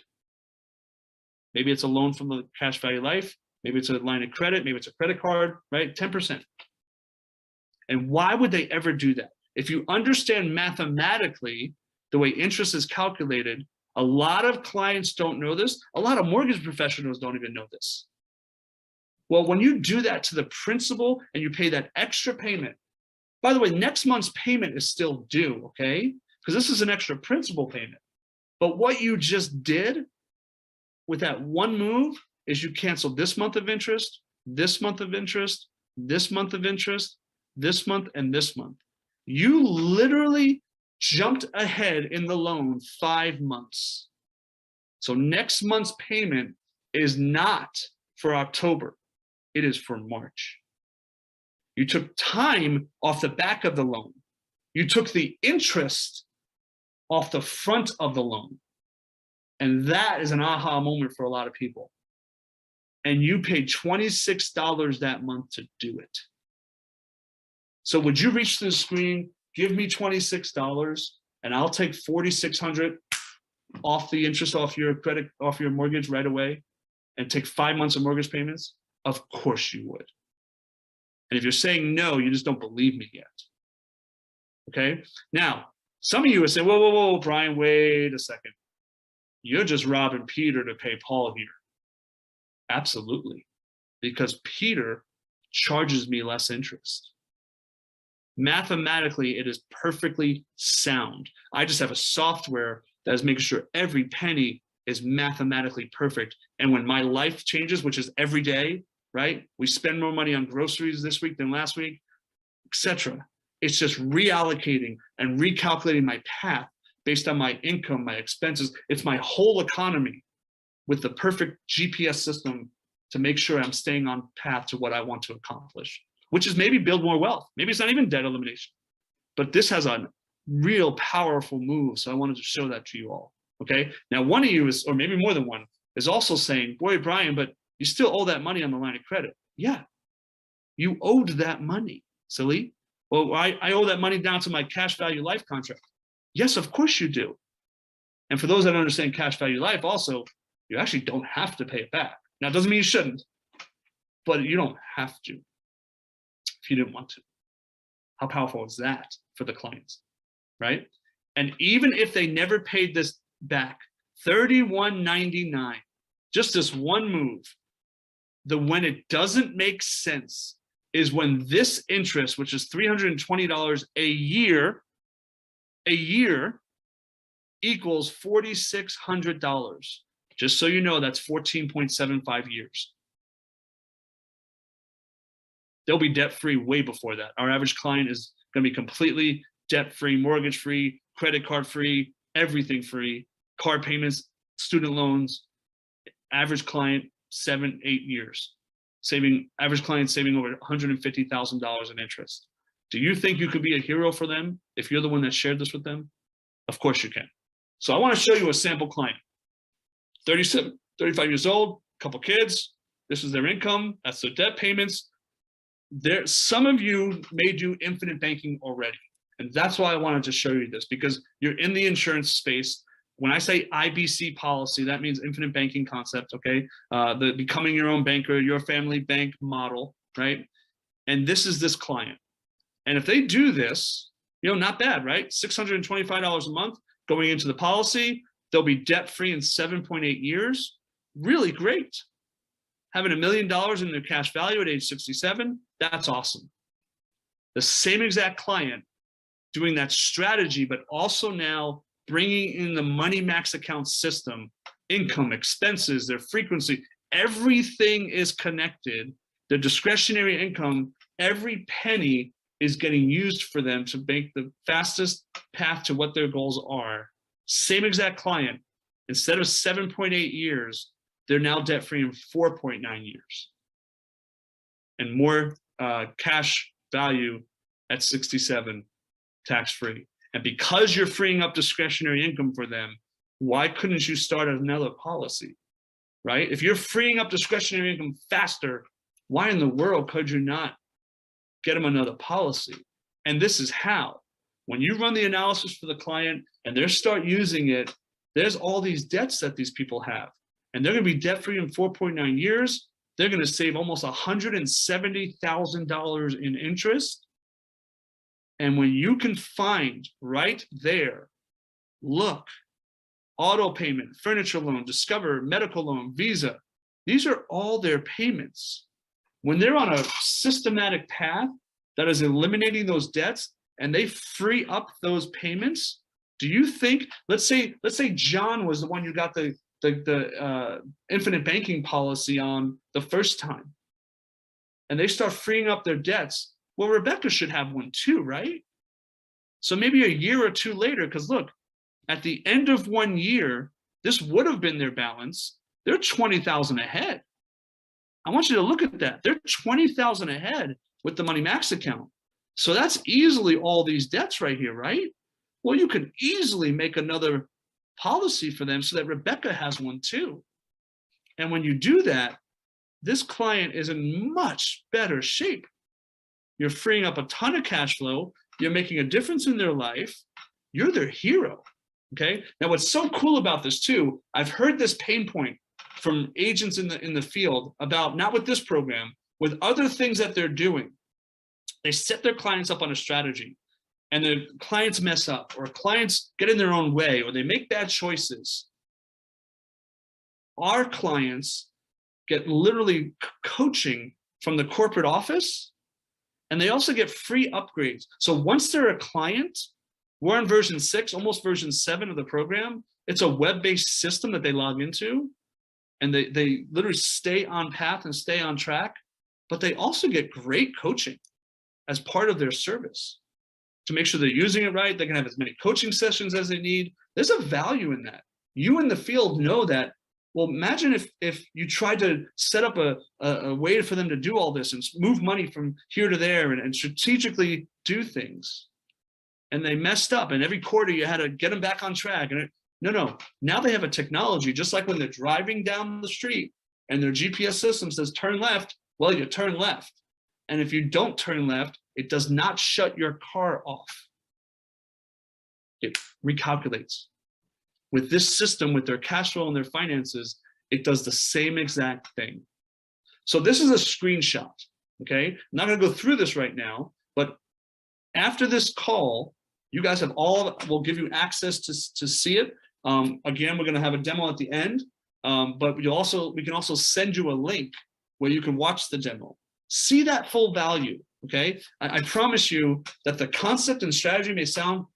Maybe it's a loan from the cash value life. Maybe it's a line of credit. Maybe it's a credit card, right? 10%. And why would they ever do that? If you understand mathematically the way interest is calculated, a lot of clients don't know this. A lot of mortgage professionals don't even know this. Well, when you do that to the principal and you pay that extra payment By the way, next month's payment is still due, okay? Because this is an extra principal payment. But what you just did with that one move is you canceled this month of interest, this month of interest, this month of interest, this month, and this month. You literally jumped ahead in the loan 5 months. So next month's payment is not for October, it is for March. You took time off the back of the loan. You took the interest off the front of the loan. And that is an aha moment for a lot of people. And you paid $26 that month to do it. So would you reach the screen, give me $26, and I'll take $4,600 off the interest off your credit, off your mortgage right away, and take 5 months of mortgage payments? Of course you would. And if you're saying no, you just don't believe me yet. Okay? Now, some of you would say, whoa, whoa, whoa, Brian, wait a second. You're just robbing Peter to pay Paul here. Absolutely. Because Peter charges me less interest. Mathematically, it is perfectly sound. I just have a software that is making sure every penny is mathematically perfect. And when my life changes, which is every day, right? We spend more money on groceries this week than last week, etc. It's just reallocating and recalculating my path based on my income, my expenses. It's my whole economy with the perfect GPS system to make sure I'm staying on path to what I want to accomplish, which is maybe build more wealth. Maybe it's not even debt elimination, but this has a real powerful move. So I wanted to show that to you all. Okay. Now, one of you is, or maybe more than one, is also saying, boy, Brian, but you still owe that money on the line of credit. Yeah, you owed that money, silly. Well, I owe that money down to my cash value life contract. Yes, of course you do. And for those that understand cash value life also, you actually don't have to pay it back. Now, it doesn't mean you shouldn't, but you don't have to if you didn't want to. How powerful is that for the clients, right? And even if they never paid this back, $31.99, just this one move, when it doesn't make sense is when this interest, which is $320 a year equals $4,600. Just so you know, that's 14.75 years. They'll be debt-free way before that. Our average client is going to be completely debt-free, mortgage-free, credit card-free, everything free, car payments, student loans. Average client, 7-8 years. Average client saving over $150,000 in interest. Do you think you could be a hero for them if you're the one that shared this with them? Of course you can. So I want to show you a sample client. 37, 35 years old, couple kids. This is their income. That's their debt payments. Some of you may do infinite banking already. And that's why I wanted to show you this, because you're in the insurance space. When I say IBC policy, that means infinite banking concept, okay? The becoming your own banker, your family bank model, right? And this is this client. And if they do this, not bad, right? $625 a month going into the policy. They'll be debt-free in 7.8 years. Really great. Having $1 million in their cash value at age 67, that's awesome. The same exact client doing that strategy, but also now bringing in the Money Max account system, income, expenses, their frequency, everything is connected. The discretionary income, every penny is getting used for them to make the fastest path to what their goals are. Same exact client, instead of 7.8 years, they're now debt-free in 4.9 years. And more cash value at 67, tax-free. And because you're freeing up discretionary income for them, why couldn't you start another policy, right? If you're freeing up discretionary income faster, why in the world could you not get them another policy? And this is how. When you run the analysis for the client and they start using it, there's all these debts that these people have. And they're going to be debt-free in 4.9 years. They're going to save almost $170,000 in interest. And when you can find right there, look, auto payment, furniture loan, Discover, medical loan, Visa, these are all their payments. When they're on a systematic path, that is eliminating those debts and they free up those payments, do you think, let's say John was the one you got the infinite banking policy on the first time, and they start freeing up their debts. Well, Rebecca should have one too, right? So maybe a year or two later, because look, at the end of 1 year, this would have been their balance. They're 20,000 ahead. I want you to look at that. They're 20,000 ahead with the Money Max account. So that's easily all these debts right here, right? Well, you could easily make another policy for them so that Rebecca has one too. And when you do that, this client is in much better shape. You're freeing up a ton of cash flow. You're making a difference in their life. You're their hero. Okay. Now, what's so cool about this too, I've heard this pain point from agents in the field about, not with this program, with other things that they're doing. They set their clients up on a strategy and the clients mess up, or clients get in their own way, or they make bad choices. Our clients get literally coaching from the corporate office, and they also get free upgrades. So once they're a client, we're on version 6, almost version 7 of the program. It's a web-based system that they log into, and they literally stay on path and stay on track, but they also get great coaching as part of their service to make sure they're using it right. They can have as many coaching sessions as they need. There's a value in that. You in the field know that. Well, imagine if you tried to set up a way for them to do all this and move money from here to there and strategically do things, and they messed up, and every quarter you had to get them back on track. And no, now they have a technology, just like when they're driving down the street and their GPS system says turn left, well, you turn left. And if you don't turn left, it does not shut your car off. It recalculates. With this system, with their cash flow and their finances, it does the same exact thing. So this is a screenshot, okay? I'm not gonna go through this right now, but after this call, you guys have we'll give you access to see it. Again, we're gonna have a demo at the end, but we can also send you a link where you can watch the demo. See that full value, okay? I promise you that the concept and strategy may sound,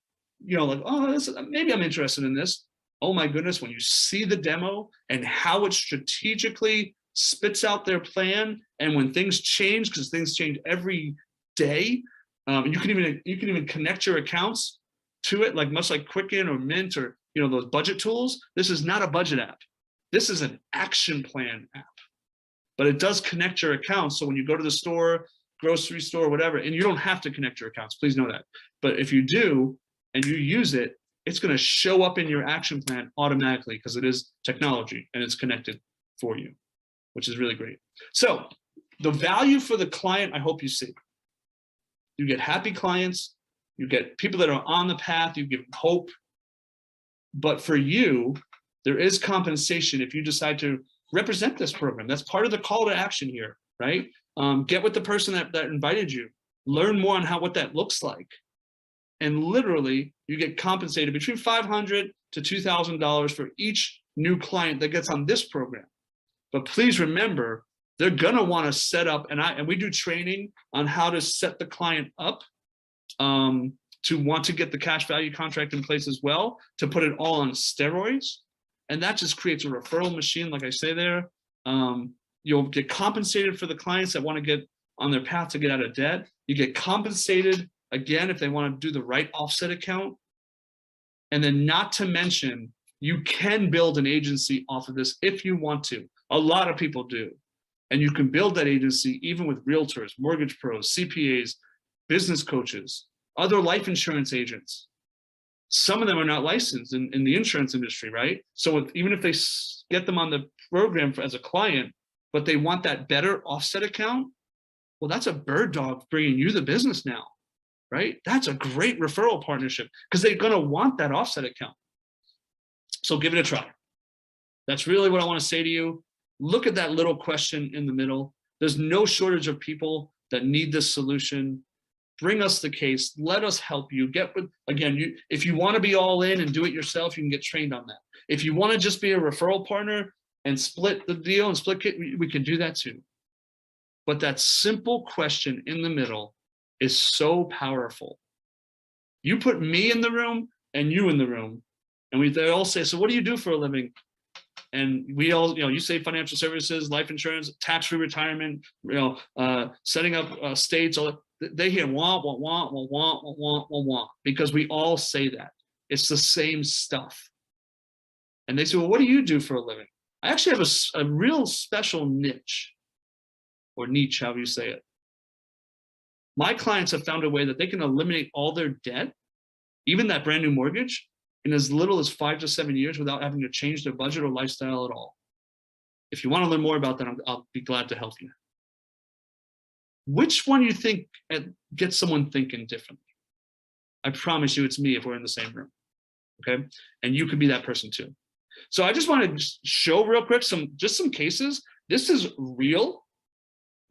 like, oh, maybe I'm interested in this. Oh my goodness, when you see the demo and how it strategically spits out their plan, and when things change, because things change every day, you can even connect your accounts to it, like much like Quicken or Mint or those budget tools. This is not a budget app. This is an action plan app. But it does connect your accounts. So when you go to the store, grocery store, whatever, and you don't have to connect your accounts, please know that. But if you do and you use it, it's going to show up in your action plan automatically because it is technology and it's connected for you, which is really great. So the value for the client, I hope you see. You get happy clients, you get people that are on the path, you give hope. But for you, there is compensation if you decide to represent this program. That's part of the call to action here, right? Get with the person that invited you, learn more on what that looks like. And literally you get compensated between $500 to $2,000 for each new client that gets on this program. But please remember, they're gonna wanna set up, and we do training on how to set the client up to want to get the cash value contract in place as well, to put it all on steroids. And that just creates a referral machine, like I say there. You'll get compensated for the clients that want to get on their path to get out of debt. You get compensated, again, if they want to do the right offset account. And then not to mention, you can build an agency off of this if you want to. A lot of people do. And you can build that agency even with realtors, mortgage pros, CPAs, business coaches, other life insurance agents. Some of them are not licensed in the insurance industry, right? So even if they get them on the program as a client, but they want that better offset account, well, that's a bird dog bringing you the business now, right? That's a great referral partnership because they're going to want that offset account. So give it a try. That's really what I want to say to you. Look at that little question in the middle. There's no shortage of people that need this solution. Bring us the case. Let us help you. If you want to be all in and do it yourself, you can get trained on that. If you want to just be a referral partner and split the deal and split it, we can do that too. But that simple question in the middle is so powerful. You put me in the room and you in the room, and they all say, so what do you do for a living? And we all, you say financial services, life insurance, tax-free retirement, setting up estates, all that. They hear wah, wah, wah, wah, wah, wah, wah, wah, wah, because we all say that. It's the same stuff. And they say, well, what do you do for a living? I actually have a real special niche, or niche, however you say it. My clients have found a way that they can eliminate all their debt, even that brand new mortgage, in as little as 5 to 7 years without having to change their budget or lifestyle at all. If you want to learn more about that, I'll be glad to help you. Which one you think gets someone thinking differently? I promise you it's me if we're in the same room, okay? And you could be that person too. So I just want to show real quick some cases. This is real,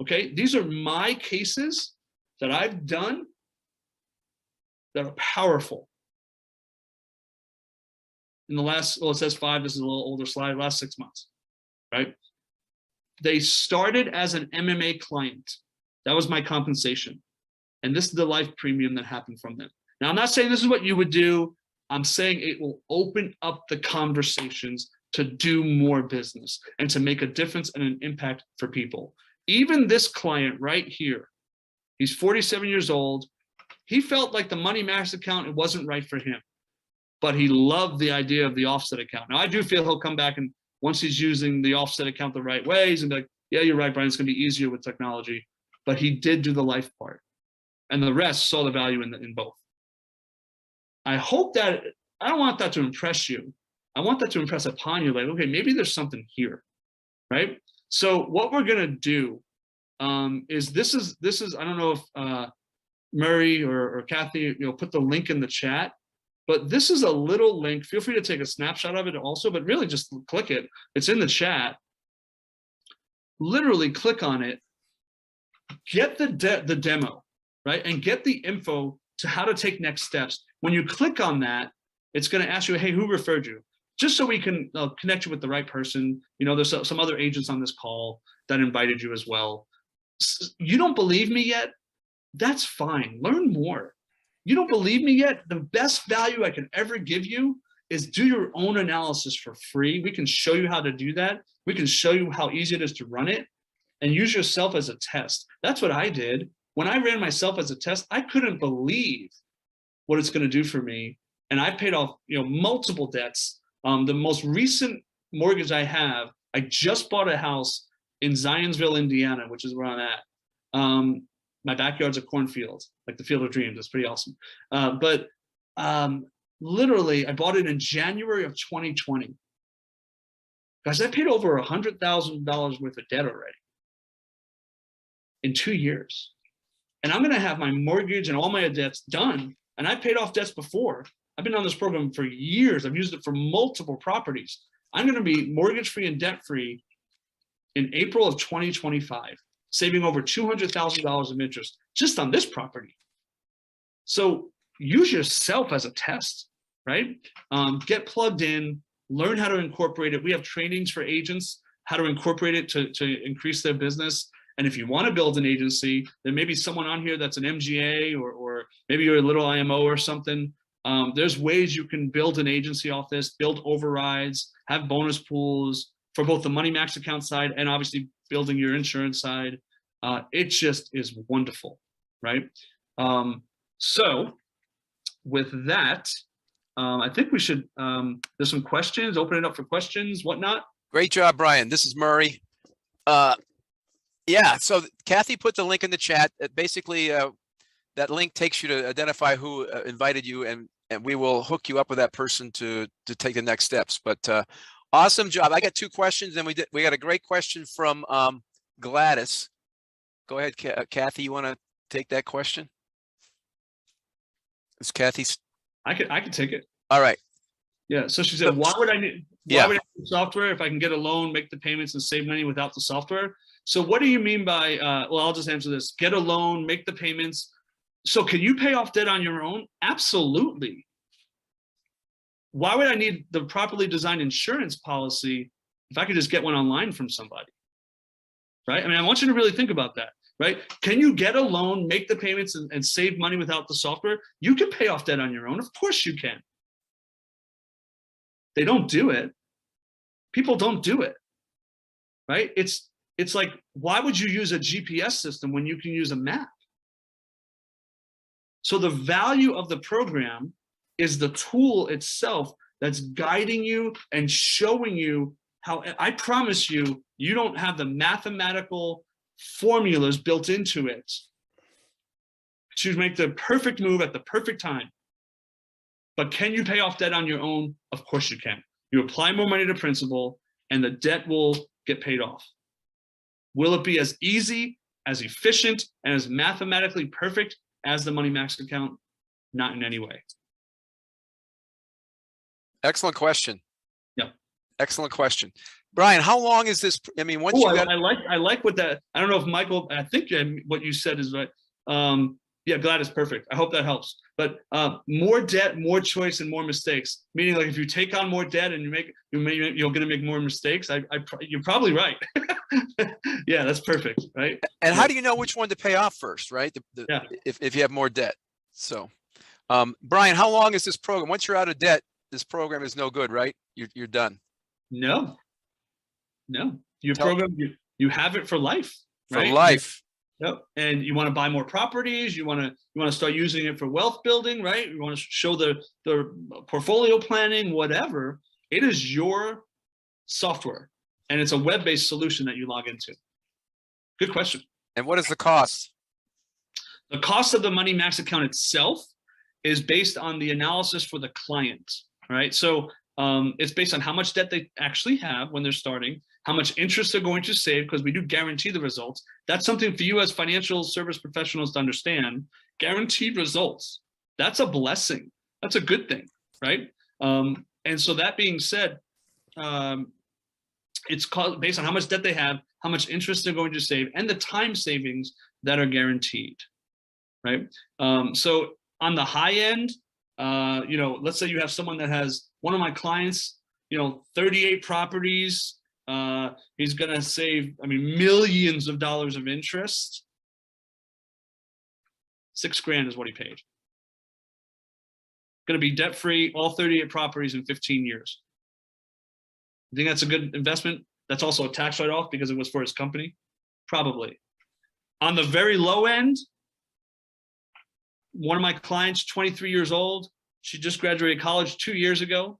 okay? These are my cases that I've done that are powerful. In the last, well, it says 5, this is a little older slide, last 6 months, right? They started as an MMA client. That was my compensation. And this is the life premium that happened from them. Now, I'm not saying this is what you would do. I'm saying it will open up the conversations to do more business and to make a difference and an impact for people. Even this client right here, he's 47 years old. He felt like the Money Max account, it wasn't right for him, but he loved the idea of the offset account. Now, I do feel he'll come back, and once he's using the offset account the right way, he's gonna be like, yeah, you're right, Brian, it's gonna be easier with technology. But he did do the life part, and the rest saw the value in both. I hope that, I don't want that to impress you. I want that to impress upon you, like, okay, maybe there's something here, right? So what we're gonna do is this is, I don't know if Murray or Kathy, put the link in the chat, but this is a little link. Feel free to take a snapshot of it also, but really just click it. It's in the chat. Literally click on it, get the demo, right? And get the info to how to take next steps. When you click on that, it's going to ask you, hey, who referred you? Just so we can connect you with the right person. There's some other agents on this call that invited you as well. You don't believe me yet? That's fine. Learn more. You don't believe me yet? The best value I can ever give you is do your own analysis for free. We can show you how to do that. We can show you how easy it is to run it, and use yourself as a test. That's what I did. When I ran myself as a test, I couldn't believe what it's going to do for me. And I paid off, multiple debts. The most recent mortgage I have, I just bought a house in Zionsville, Indiana, which is where I'm at. My backyard's a cornfield, like the Field of Dreams. It's pretty awesome. But literally, I bought it in January of 2020. Guys, I paid over $100,000 worth of debt already in 2 years. And I'm going to have my mortgage and all my debts done. And I paid off debts before. I've been on this program for years. I've used it for multiple properties. I'm going to be mortgage-free and debt-free in April of 2025, saving over $200,000 of interest just on this property. So use yourself as a test, right? Get plugged in, learn how to incorporate it. We have trainings for agents, how to incorporate it to increase their business. And if you want to build an agency, there may be someone on here that's an MGA or maybe you're a little IMO or something. There's ways you can build an agency off this, build overrides, have bonus pools for both the Money Max account side and obviously building your insurance side. It just is wonderful, right? So with that, I think we should, there's some questions, open it up for questions, whatnot. Great job, Brian. This is Murray. Yeah, so Kathy put the link in the chat. Basically, that link takes you to identify who invited you, and we will hook you up with that person to take the next steps. But awesome job. I got 2 questions, and we got a great question from Gladys. Go ahead, Kathy. You want to take that question? Is Kathy's? I could take it. All right. Yeah. So she said, why would I need software if I can get a loan, make the payments, and save money without the software? So what do you mean by, well, I'll just answer this. Get a loan, make the payments. So can you pay off debt on your own? Absolutely. Why would I need the properly designed insurance policy if I could just get one online from somebody? Right? I mean, I want you to really think about that. right? Can you get a loan, make the payments, and save money without the software? You can pay off debt on your own. Of course you can. They don't do it. People don't do it, right? It's like, why would you use a GPS system when you can use a map? So the value of the program is the tool itself that's guiding you and showing you how. I promise you, you don't have the mathematical formulas built into it to make the perfect move at the perfect time. But can you pay off debt on your own? Of course you can. You apply more money to principal and the debt will get paid off. Will it be as easy, as efficient, and as mathematically perfect as the Money Max account? Not in any way. Excellent question. Yeah. Excellent question. Brian, how long is this? I mean, once Oh, you got, I like what that, I don't know if Michael, I think what you said is right. Yeah, glad is perfect. I hope that helps. But more debt, more choice, and more mistakes. Meaning, like, if you take on more debt and you're going to make more mistakes. You're probably right. Yeah, that's perfect, right? and how do you know which one to pay off first, right? Yeah. If you have more debt. So, Brian, how long is this program? Once you're out of debt, this program is no good, right? You're done. No. Your program, you have it for life. For right? life. Yep. And you want to buy more properties. You want to start using it for wealth building, right? You want to show the portfolio planning, whatever. It is your software, and it's a web-based solution that you log into. Good question. And what is the cost? The cost of the Money Max account itself is based on the analysis for the client, right? So it's based on how much debt they actually have when they're starting, how much interest they're going to save, because we do guarantee the results. That's something for you as financial service professionals to understand. Guaranteed results. That's a blessing. That's a good thing, right? And so that being said, it's based on how much debt they have, how much interest they're going to save, and the time savings that are guaranteed, right? So on the high end, let's say you have someone that has, one of my clients, 38 properties. He's going to save, millions of dollars of interest. $6,000 is what he paid. Going to be debt free, all 38 properties in 15 years. You think that's a good investment? That's also a tax write-off because it was for his company? Probably. On the very low end, one of my clients, 23 years old, she just graduated college 2 years ago.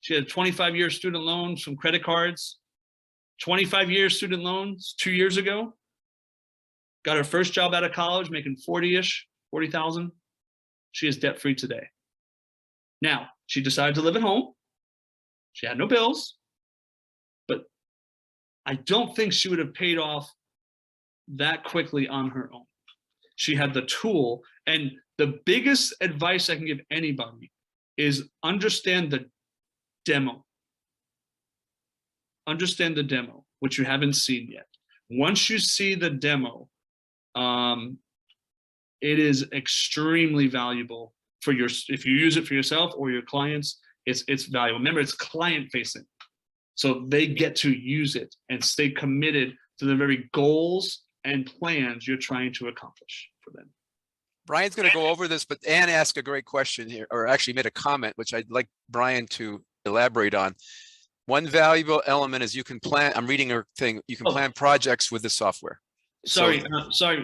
She had 25-year student loans from credit cards, 25-year student loans 2 years ago. Got her first job out of college, making 40,000. She is debt-free today. Now, she decided to live at home. She had no bills, but I don't think she would have paid off that quickly on her own. She had the tool, and the biggest advice I can give anybody is understand the demo. Understand the demo, which you haven't seen yet. Once you see the demo, it is extremely valuable for if you use it for yourself or your clients. It's valuable. Remember, it's client facing, so they get to use it and stay committed to the very goals and plans you're trying to accomplish for them. Brian's going to go over this, but Ann asked a great question here, or actually made a comment, which I'd like Brian to elaborate on. One valuable element is you can plan, I'm reading her thing, you can plan projects with the software. Sorry,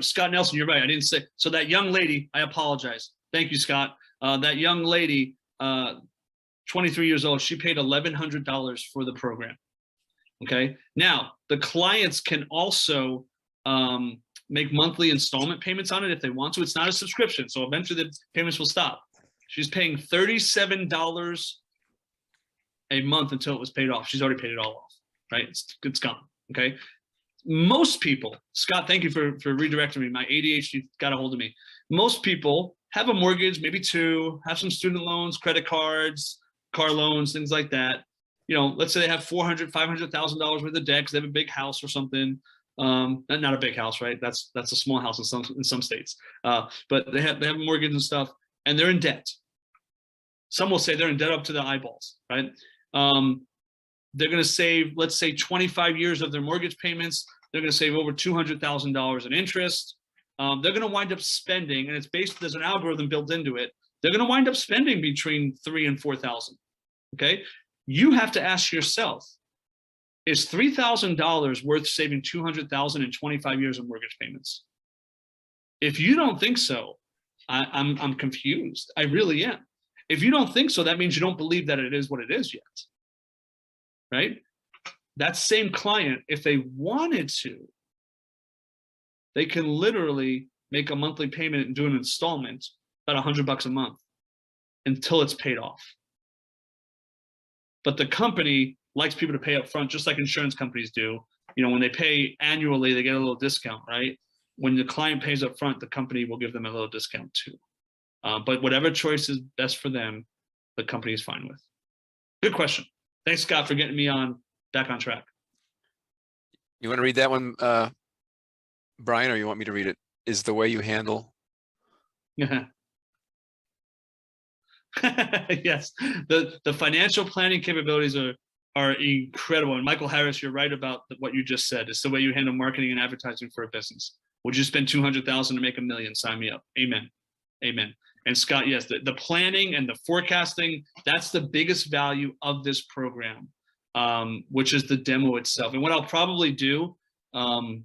Scott Nelson, you're right. I didn't say. So that young lady, I apologize. Thank you, Scott. That young lady, 23 years old, she paid $1,100 for the program. Okay. Now, the clients can also make monthly installment payments on it if they want to. It's not a subscription, so eventually the payments will stop. She's paying $37 a month until it was paid off. She's already paid it all off, right? It's gone, okay? Most people, Scott, thank you for redirecting me. My ADHD got a hold of me. Most people have a mortgage, maybe two, have some student loans, credit cards, car loans, things like that. Let's say they have $400,000, $500,000 worth of debt because they have a big house or something. Not a big house, right? That's a small house in some states. But they have a mortgage and stuff, and they're in debt. Some will say they're in debt up to the eyeballs, right? They're going to save, let's say, 25 years of their mortgage payments. They're going to save over $200,000 in interest. They're going to wind up spending, and it's based, there's an algorithm built into it. They're going to wind up spending between $3,000 and $4,000. Okay. You have to ask yourself, is $3,000 worth saving $200,000 in 25 years of mortgage payments? If you don't think so, I'm confused. I really am. If you don't think so, that means you don't believe that it is what it is yet, right? That same client, if they wanted to, they can literally make a monthly payment and do an installment about $100 a month until it's paid off. But the company likes people to pay up front, just like insurance companies do. You know, when they pay annually, they get a little discount, right? When the client pays up front, the company will give them a little discount too. But whatever choice is best for them, the company is fine with. Good question. Thanks, Scott, for getting me back on track. You want to read that one, Brian, or you want me to read it? Is the way you handle? Yes. The financial planning capabilities are incredible. And Michael Harris, you're right about what you just said. It's the way you handle marketing and advertising for a business. Would you spend $200,000 to make $1 million? Sign me up. Amen. Amen. And Scott, yes, the planning and the forecasting, that's the biggest value of this program, which is the demo itself. And what I'll probably do, we're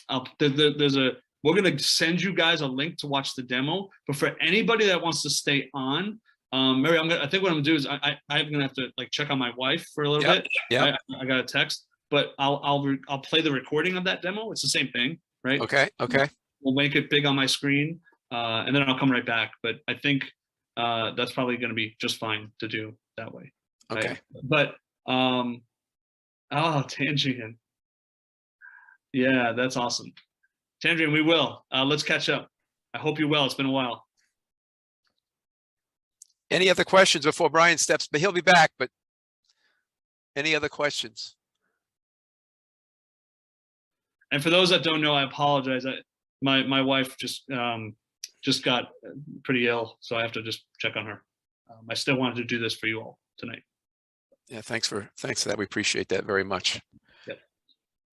going to send you guys a link to watch the demo. But for anybody that wants to stay on, Mary, I think what I'm gonna do is I'm gonna have to like check on my wife for a little bit. Yeah. I got a text, but I'll play the recording of that demo. It's the same thing, right? Okay. Okay. We'll make it big on my screen, and then I'll come right back. But I think that's probably going to be just fine to do that way. Right? Okay. But Tangian, yeah, that's awesome. Tangian, we will. Let's catch up. I hope you will. It's been a while. Any other questions before Brian steps? But he'll be back. But any other questions? And for those that don't know, I apologize. My wife just got pretty ill, so I have to just check on her. I still wanted to do this for you all tonight. Yeah, thanks for that. We appreciate that very much. Yep.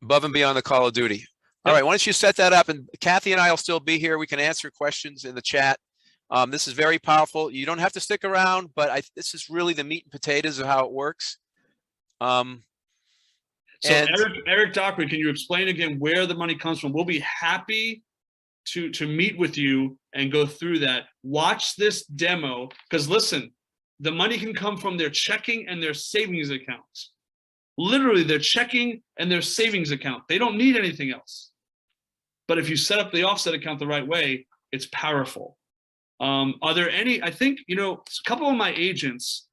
Above and beyond the call of duty. All right, why don't you set that up, and Kathy and I will still be here. We can answer questions in the chat. This is very powerful. You don't have to stick around, but this is really the meat and potatoes of how it works. So Eric Dockery, can you explain again where the money comes from? We'll be happy to meet with you and go through that. Watch this demo, because listen, the money can come from their checking and their savings accounts. Literally their checking and their savings account. They don't need anything else. But if you set up the offset account the right way, it's powerful. Are there any, I think, a couple of my agents,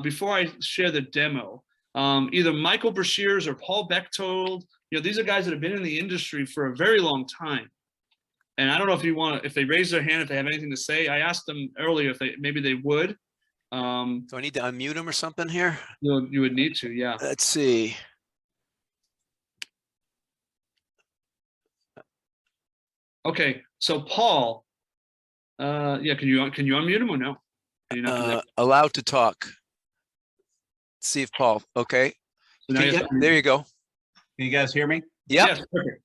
before I share the demo, either Michael Brashears or Paul Bechtold, these are guys that have been in the industry for a very long time. And I don't know if they raise their hand, if they have anything to say. I asked them earlier if maybe they would. Do I need to unmute them or something here? You would need to, yeah. Let's see. Okay, so Paul, yeah, can you unmute him or no? Allowed to talk. Let's see if Paul, okay. So there you go. Can you guys hear me? Yep. Yes, perfect.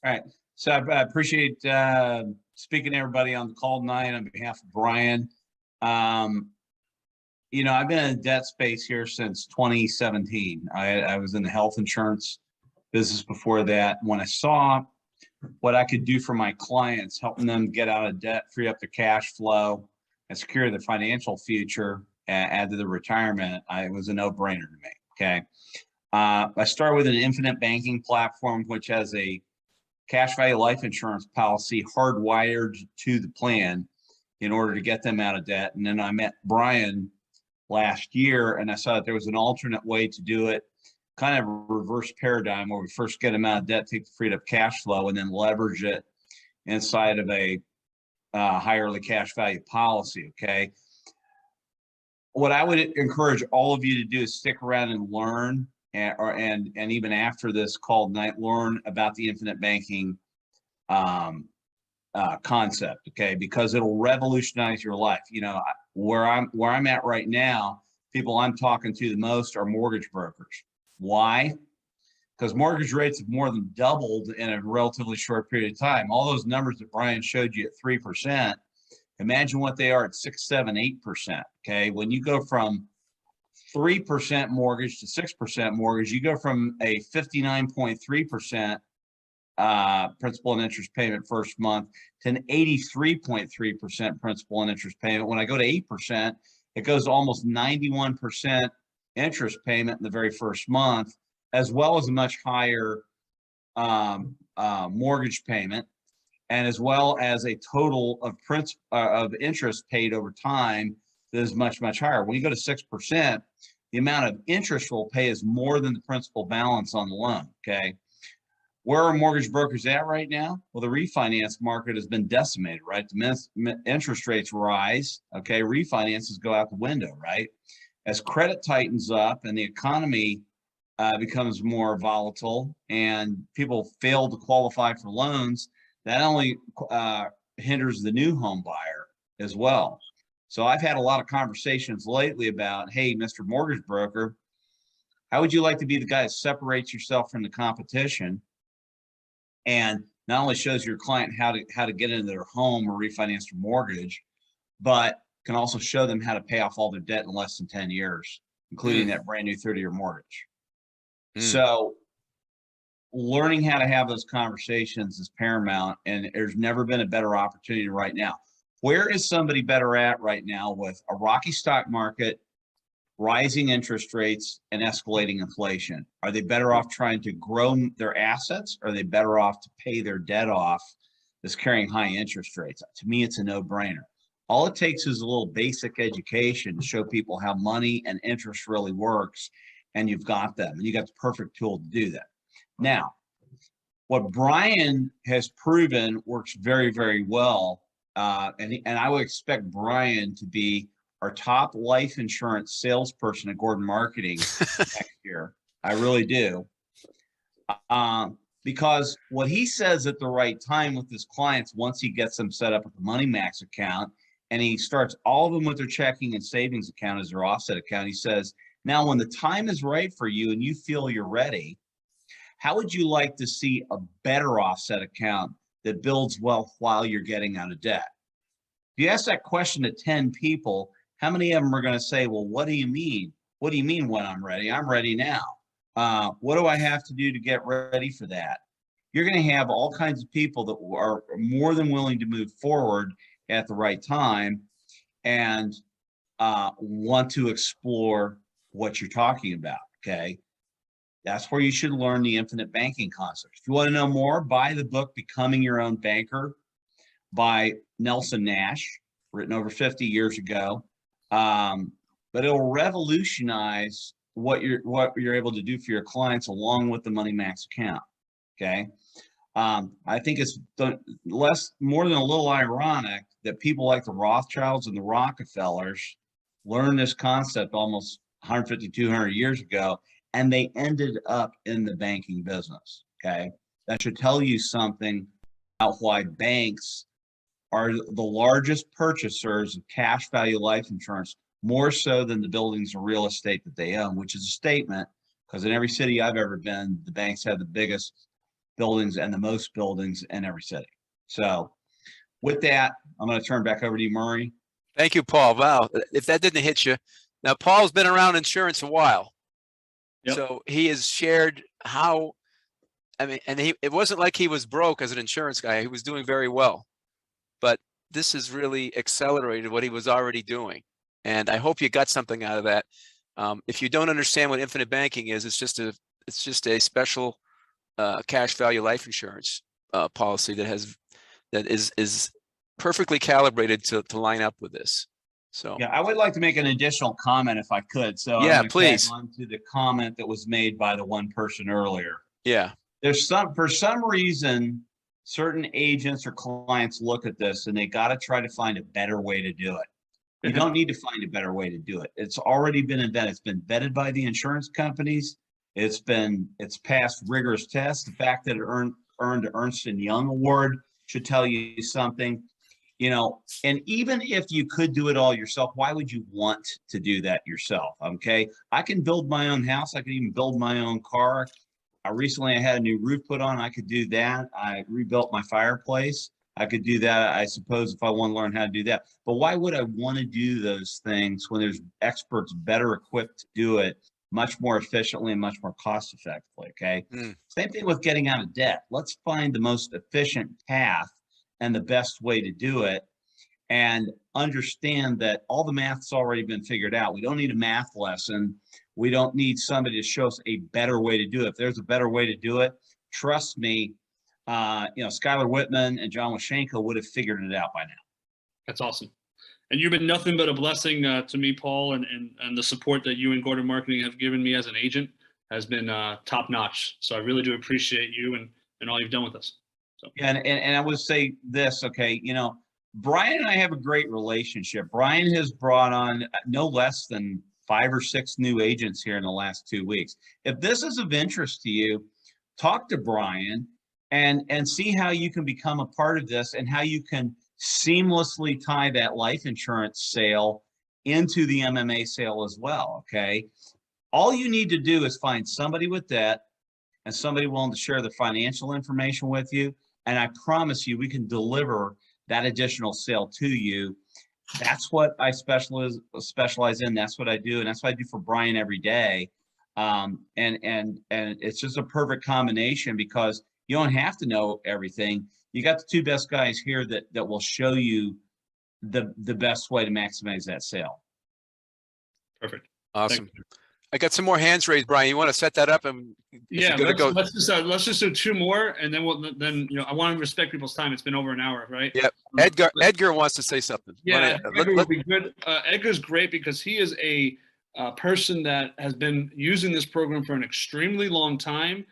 All right. So I appreciate speaking to everybody on the call tonight on behalf of Brian. I've been in the debt space here since 2017. I was in the health insurance business before that. When I saw what I could do for my clients, helping them get out of debt, free up their cash flow, and secure their financial future, add to the retirement, it was a no-brainer to me. Okay. I started with an infinite banking platform, which has a cash value life insurance policy hardwired to the plan in order to get them out of debt. And then I met Brian last year, and I saw that there was an alternate way to do it, kind of a reverse paradigm where we first get them out of debt, take the freed up cash flow, and then leverage it inside of a higher cash value policy. Okay. What I would encourage all of you to do is stick around and learn, and even after this call tonight, learn about the infinite banking concept. Okay, because it'll revolutionize your life. Where I'm at right now, people I'm talking to the most are mortgage brokers. Why? because mortgage rates have more than doubled in a relatively short period of time. All those numbers that Brian showed you at 3%, imagine what they are at 6, 7, 8%. Okay. When you go from 3% mortgage to 6% mortgage, you go from a 59.3% principal and interest payment first month to an 83.3% principal and interest payment. When I go to 8%, it goes to almost 91% interest payment in the very first month, as well as a much higher mortgage payment, and as well as a total of interest paid over time that is much, much higher. When you go to 6%, the amount of interest we'll pay is more than the principal balance on the loan. Okay. Where are mortgage brokers at right now? Well, the refinance market has been decimated, right? The interest rates rise. Okay. Refinances go out the window, right? As credit tightens up and the economy becomes more volatile and people fail to qualify for loans, that only hinders the new home buyer as well. So I've had a lot of conversations lately about, hey, Mr. Mortgage Broker, how would you like to be the guy that separates yourself from the competition and not only shows your client how to get into their home or refinance their mortgage, but can also show them how to pay off all their debt in less than 10 years, including that brand new 30-year mortgage. So learning how to have those conversations is paramount, and there's never been a better opportunity right now. Where is somebody better at right now with a rocky stock market, rising interest rates, and escalating inflation? Are they better off trying to grow their assets? Or are they better off to pay their debt off that's carrying high interest rates? To me, it's a no-brainer. All it takes is a little basic education to show people how money and interest really works, and you've got them, and you got the perfect tool to do that. Now, what Brian has proven works very, very well, and I would expect Brian to be our top life insurance salesperson at Gordon Marketing next year. I really do. Because what he says at the right time with his clients, once he gets them set up with the Money Max account, and he starts all of them with their checking and savings account as their offset account, he says, now when the time is right for you and you feel you're ready, how would you like to see a better offset account that builds wealth while you're getting out of debt? If you ask that question to 10 people, how many of them are going to say, well, what do you mean? What do you mean when I'm ready? I'm ready now. What do I have to do to get ready for that? You're going to have all kinds of people that are more than willing to move forward at the right time and want to explore what you're talking about, okay? That's where you should learn the infinite banking concept. If you want to know more, buy the book, Becoming Your Own Banker by Nelson Nash, written over 50 years ago. But it'll revolutionize what you're able to do for your clients along with the Money Max account, okay? I think it's more than a little ironic that people like the Rothschilds and the Rockefellers learned this concept almost 150, 200 years ago, and they ended up in the banking business, okay? That should tell you something about why banks are the largest purchasers of cash value life insurance, more so than the buildings and real estate that they own, which is a statement, because in every city I've ever been, the banks have the biggest buildings and the most buildings in every city. So with that, I'm going to turn back over to you, Murray. Thank you, Paul. Wow. If that didn't hit you. Now, Paul's been around insurance a while. Yep. So he has shared how, I mean, and it wasn't like he was broke as an insurance guy. He was doing very well. But this has really accelerated what he was already doing. And I hope you got something out of that. If you don't understand what infinite banking is, it's just a special cash value life insurance policy that is perfectly calibrated to line up with this. So yeah, I would like to make an additional comment if I could. So yeah, I'm please. on to the comment that was made by the one person earlier. Yeah, there's for some reason, certain agents or clients look at this and they got to try to find a better way to do it. You don't need to find a better way to do it. It's already been invented. It's been vetted by the insurance companies. It's passed rigorous tests. The fact that it earned an Ernst & Young award should tell you something. You know, and even if you could do it all yourself, why would you want to do that yourself? Okay, I can build my own house. I can even build my own car. Recently I had a new roof put on. I could do that. I rebuilt my fireplace. I could do that, I suppose, if I want to learn how to do that. But why would I want to do those things when there's experts better equipped to do it much more efficiently and much more cost effectively? Okay. Same thing with getting out of debt. Let's find the most efficient path and the best way to do it, and understand that all the math's already been figured out. We don't need a math lesson. We don't need somebody to show us a better way to do it. If there's a better way to do it, trust me, Skylar Whitman and John Washenko would have figured it out by now. That's awesome. And you've been nothing but a blessing to me, Paul, and the support that you and Gordon Marketing have given me as an agent has been top notch. So I really do appreciate you and all you've done with us. So. Yeah, and I would say this, okay, Brian and I have a great relationship. Brian has brought on no less than 5 or 6 new agents here in the last 2 weeks. If this is of interest to you, talk to Brian and see how you can become a part of this and how you can seamlessly tie that life insurance sale into the MMA sale as well, okay? All you need to do is find somebody with debt and somebody willing to share the financial information with you, and I promise you we can deliver that additional sale to you. That's what I specialize in. That's what I do, and that's what I do for Brian every day. And it's just a perfect combination because you don't have to know everything. You got the 2 best guys here that will show you the best way to maximize that sale. Perfect. Awesome. I got some more hands raised, Brian. You want to set that up? And yeah, let's just do 2 more, and then I want to respect people's time. It's been over an hour, right? Yeah. Edgar wants to say something. Yeah, Edgar would be good. Edgar's great because he is a person that has been using this program for an extremely long time,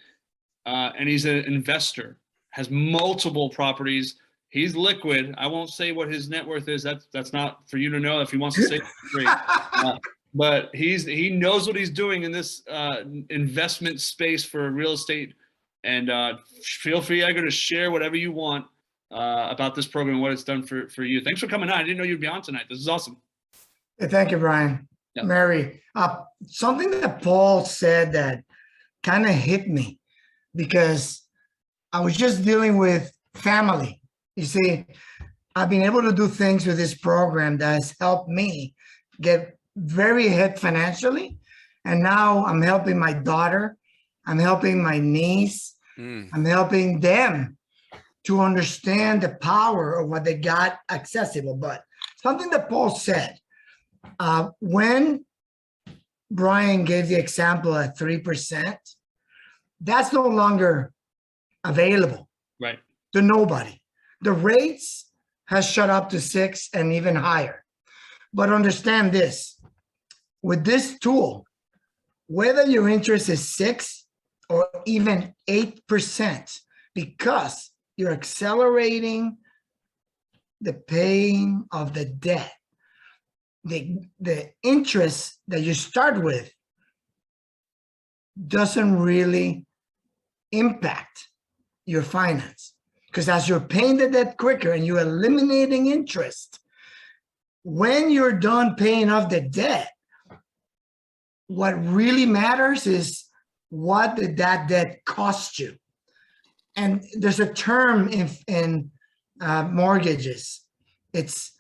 and he's an investor. Has multiple properties. He's liquid. I won't say what his net worth is. That's not for you to know. If he wants to say it, great. But he knows what he's doing in this investment space for real estate. And feel free, Edgar, to share whatever you want about this program and what it's done for you. Thanks for coming on. I didn't know you'd be on tonight. This is awesome. Hey, thank you, Brian. Yeah. Mary, something that Paul said that kind of hit me because I was just dealing with family. You see, I've been able to do things with this program that has helped me get very ahead financially. And now I'm helping my daughter. I'm helping my niece. I'm helping them to understand the power of what they got accessible. But something that Paul said, when Brian gave the example at 3%, that's no longer available to nobody. The rates has shot up to 6 and even higher. But understand this, with this tool, whether your interest is 6 or even 8%, because you're accelerating the paying of the debt, the interest that you start with doesn't really impact your finance. Because as you're paying the debt quicker and you're eliminating interest, when you're done paying off the debt, what really matters is what did that debt cost you? And there's a term in mortgages. It's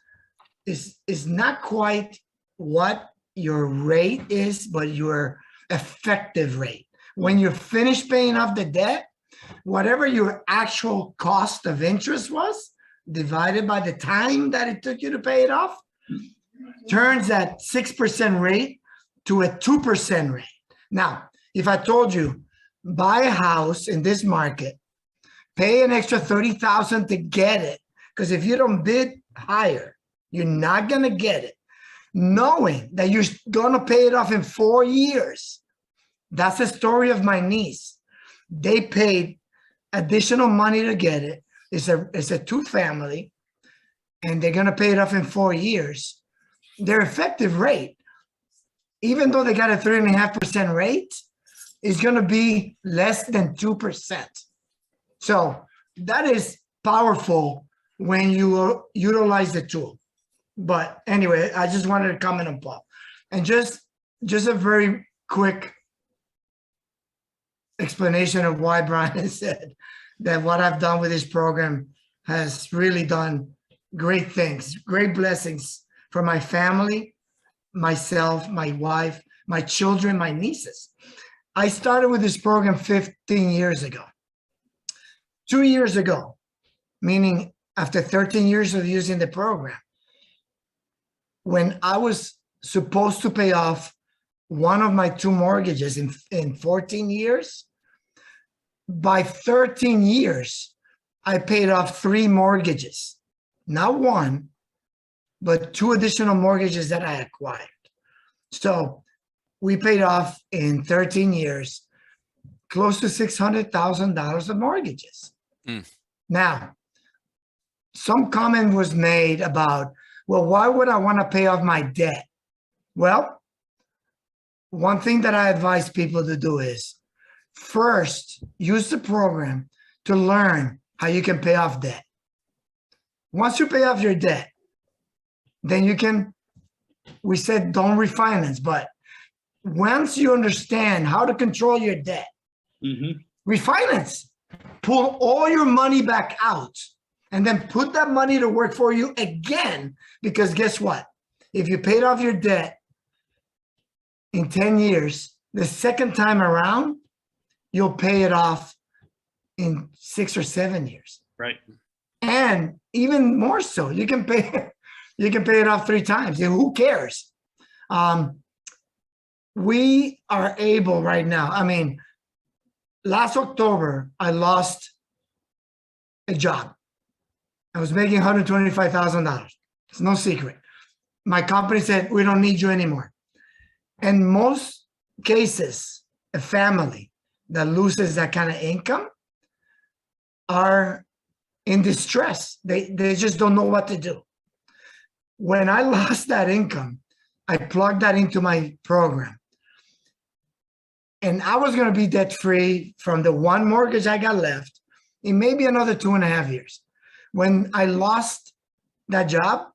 not quite what your rate is, but your effective rate. When you finish paying off the debt, whatever your actual cost of interest was, divided by the time that it took you to pay it off, turns that 6% rate to a 2% rate. Now, if I told you, buy a house in this market, pay an extra $30,000 to get it, because if you don't bid higher, you're not going to get it, knowing that you're going to pay it off in 4 years. That's the story of my niece. They paid additional money to get it. It's a 2-family, and they're going to pay it off in 4 years. Their effective rate, even though they got a 3.5% rate, is going to be less than 2%. So that is powerful when you utilize the tool. But anyway, I just wanted to comment on Paul. And just a very quick explanation of why Brian said that what I've done with this program has really done great things, great blessings for my family, myself, my wife, my children, my nieces. I started with this program 15 years ago. 2 years ago, meaning after 13 years of using the program, when I was supposed to pay off one of my 2 mortgages in 14 years, by 13 years, I paid off 3 mortgages, not 1, but 2 additional mortgages that I acquired. So we paid off in 13 years, close to $600,000 of mortgages. Now, some comment was made about, well, why would I want to pay off my debt? Well, one thing that I advise people to do is first use the program to learn how you can pay off debt. Once you pay off your debt, then you can, we said don't refinance, but once you understand how to control your debt, refinance, pull all your money back out and then put that money to work for you again, because guess what? If you paid off your debt in 10 years, the second time around, you'll pay it off in 6 or 7 years. Right. And even more so, you can pay it off 3 times. Who cares? We are able right now. I mean, last October, I lost a job. I was making $125,000. It's no secret. My company said, we don't need you anymore. In most cases, a family that loses that kind of income are in distress. They just don't know what to do. When I lost that income, I plugged that into my program. And I was going to be debt-free from the 1 mortgage I got left in maybe another 2.5 years. When I lost that job,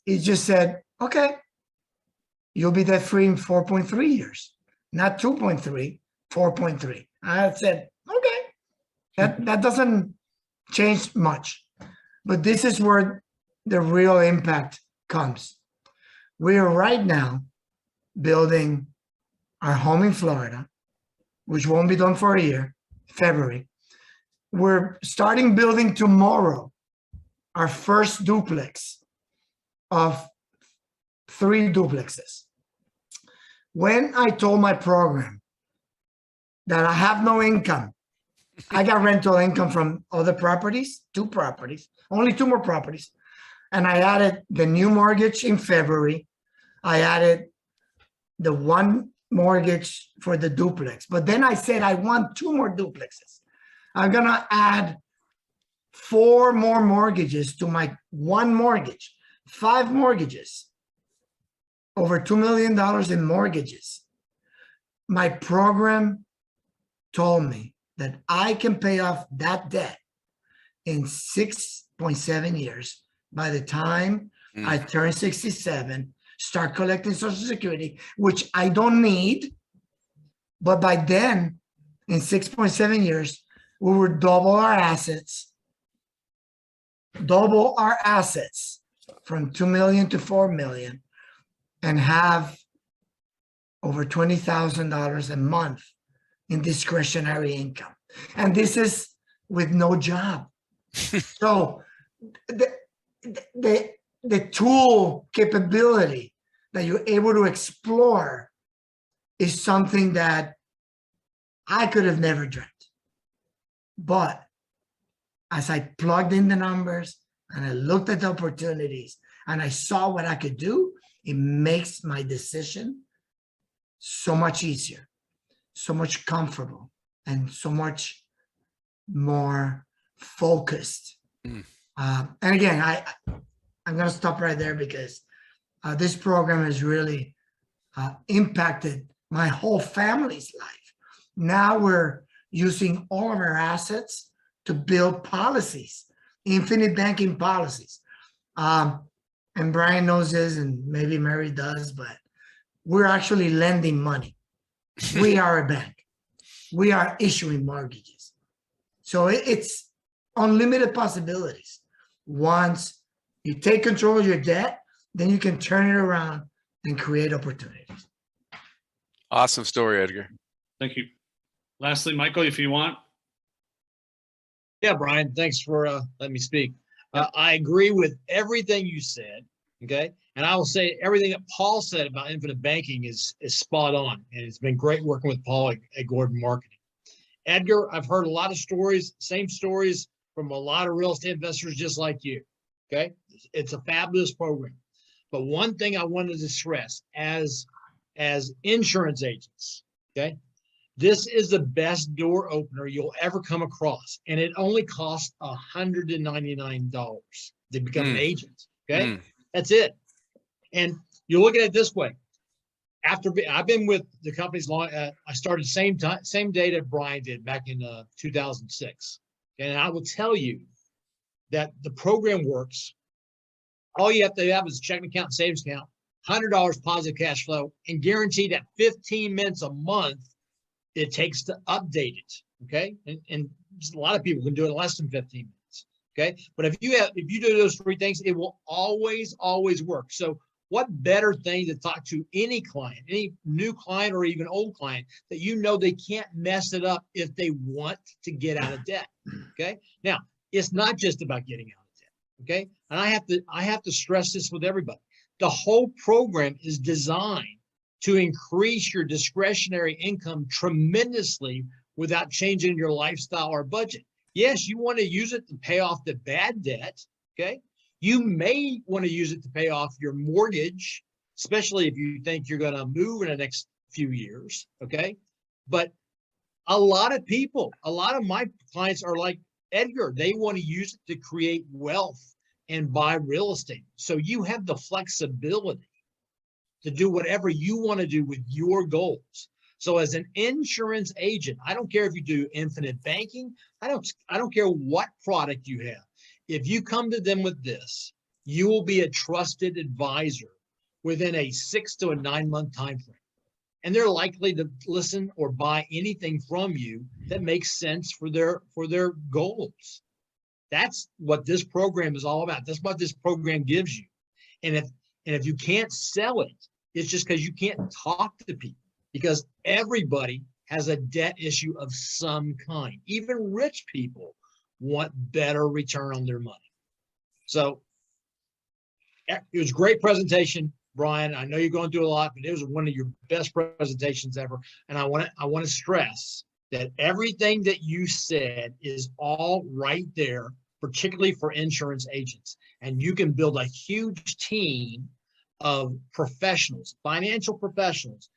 it just said, okay, you'll be debt-free in 4.3 years, not 2.3, 4.3. I said, okay, that doesn't change much. But this is where the real impact comes. We are right now building our home in Florida, which won't be done for a year, February. We're starting building tomorrow our first duplex of 3 duplexes. When I told my program that I have no income, I got rental income from other properties, 2 properties, only 2 more properties. And I added the new mortgage in February. I added the 1 mortgage for the duplex. But then I said, I want 2 more duplexes. I'm going to add 4 more mortgages to my 1 mortgage, 5 mortgages, over $2 million in mortgages. My program told me that I can pay off that debt in 6.7 years. By the time I turn 67, start collecting Social Security, which I don't need. But by then, in 6.7 years, we will double our assets from 2 million to 4 million, and have over $20,000 a month in discretionary income. And this is with no job. So the tool capability that you're able to explore is something that I could have never dreamt. But as I plugged in the numbers and I looked at the opportunities and I saw what I could do, it makes my decision so much easier, so much comfortable, and so much more focused. And again, I'm going to stop right there because this program has really impacted my whole family's life. Now we're using all of our assets to build policies, infinite banking policies. And Brian knows this, and maybe Mary does, but we're actually lending money. We are a bank. we are issuing mortgages. So it's unlimited possibilities. Once you take control of your debt, then you can turn it around and create opportunities. Awesome story, Edgar. Thank you. Lastly, Michael, if you want. Yeah, Brian, thanks for letting me speak. I agree with everything you said, okay? And I will say everything that Paul said about infinite banking is spot on. And it's been great working with Paul at Gordon Marketing. Edgar, I've heard a lot of stories, same stories from a lot of real estate investors just like you, okay? It's a fabulous program. But one thing I wanted to stress as insurance agents, okay? This is the best door opener you'll ever come across. And it only costs $199 to become an agent, okay? That's it. And you look at it this way. I've been with the companies long, I started same day that Brian did back in 2006. And I will tell you that the program works. All you have to have is a checking account, savings account, $100 positive cash flow, and guaranteed at 15 minutes a month it takes to update it. Okay. And a lot of people can do it in less than 15 minutes. Okay. But if you do those three things, it will always work. So what better thing to talk to any client, any new client or even old client that you know they can't mess it up if they want to get out of debt. Okay. Now, it's not just about getting out of debt. Okay. And I have to stress this with everybody. The whole program is designed to increase your discretionary income tremendously without changing your lifestyle or budget. Yes, you want to use it to pay off the bad debt. Okay. You may want to use it to pay off your mortgage, especially if you think you're going to move in the next few years. Okay. But a lot of people, a lot of my clients are like Edgar. They want to use it to create wealth and buy real estate. So you have the flexibility to do whatever you want to do with your goals. So as an insurance agent, I don't care if you do infinite banking. I don't care what product you have. If you come to them with this, you will be a trusted advisor within a 6 to 9 month time frame. And they're likely to listen or buy anything from you that makes sense for their goals. That's what this program is all about. That's what this program gives you. And if you can't sell it, it's just because you can't talk to people, because everybody has a debt issue of some kind. Even rich people want better return on their money. So it was a great presentation, Brian. I know you're going through a lot, but it was one of your best presentations ever. And I want to stress that everything that you said is all right there, particularly for insurance agents. And you can build a huge team of professionals, financial professionals,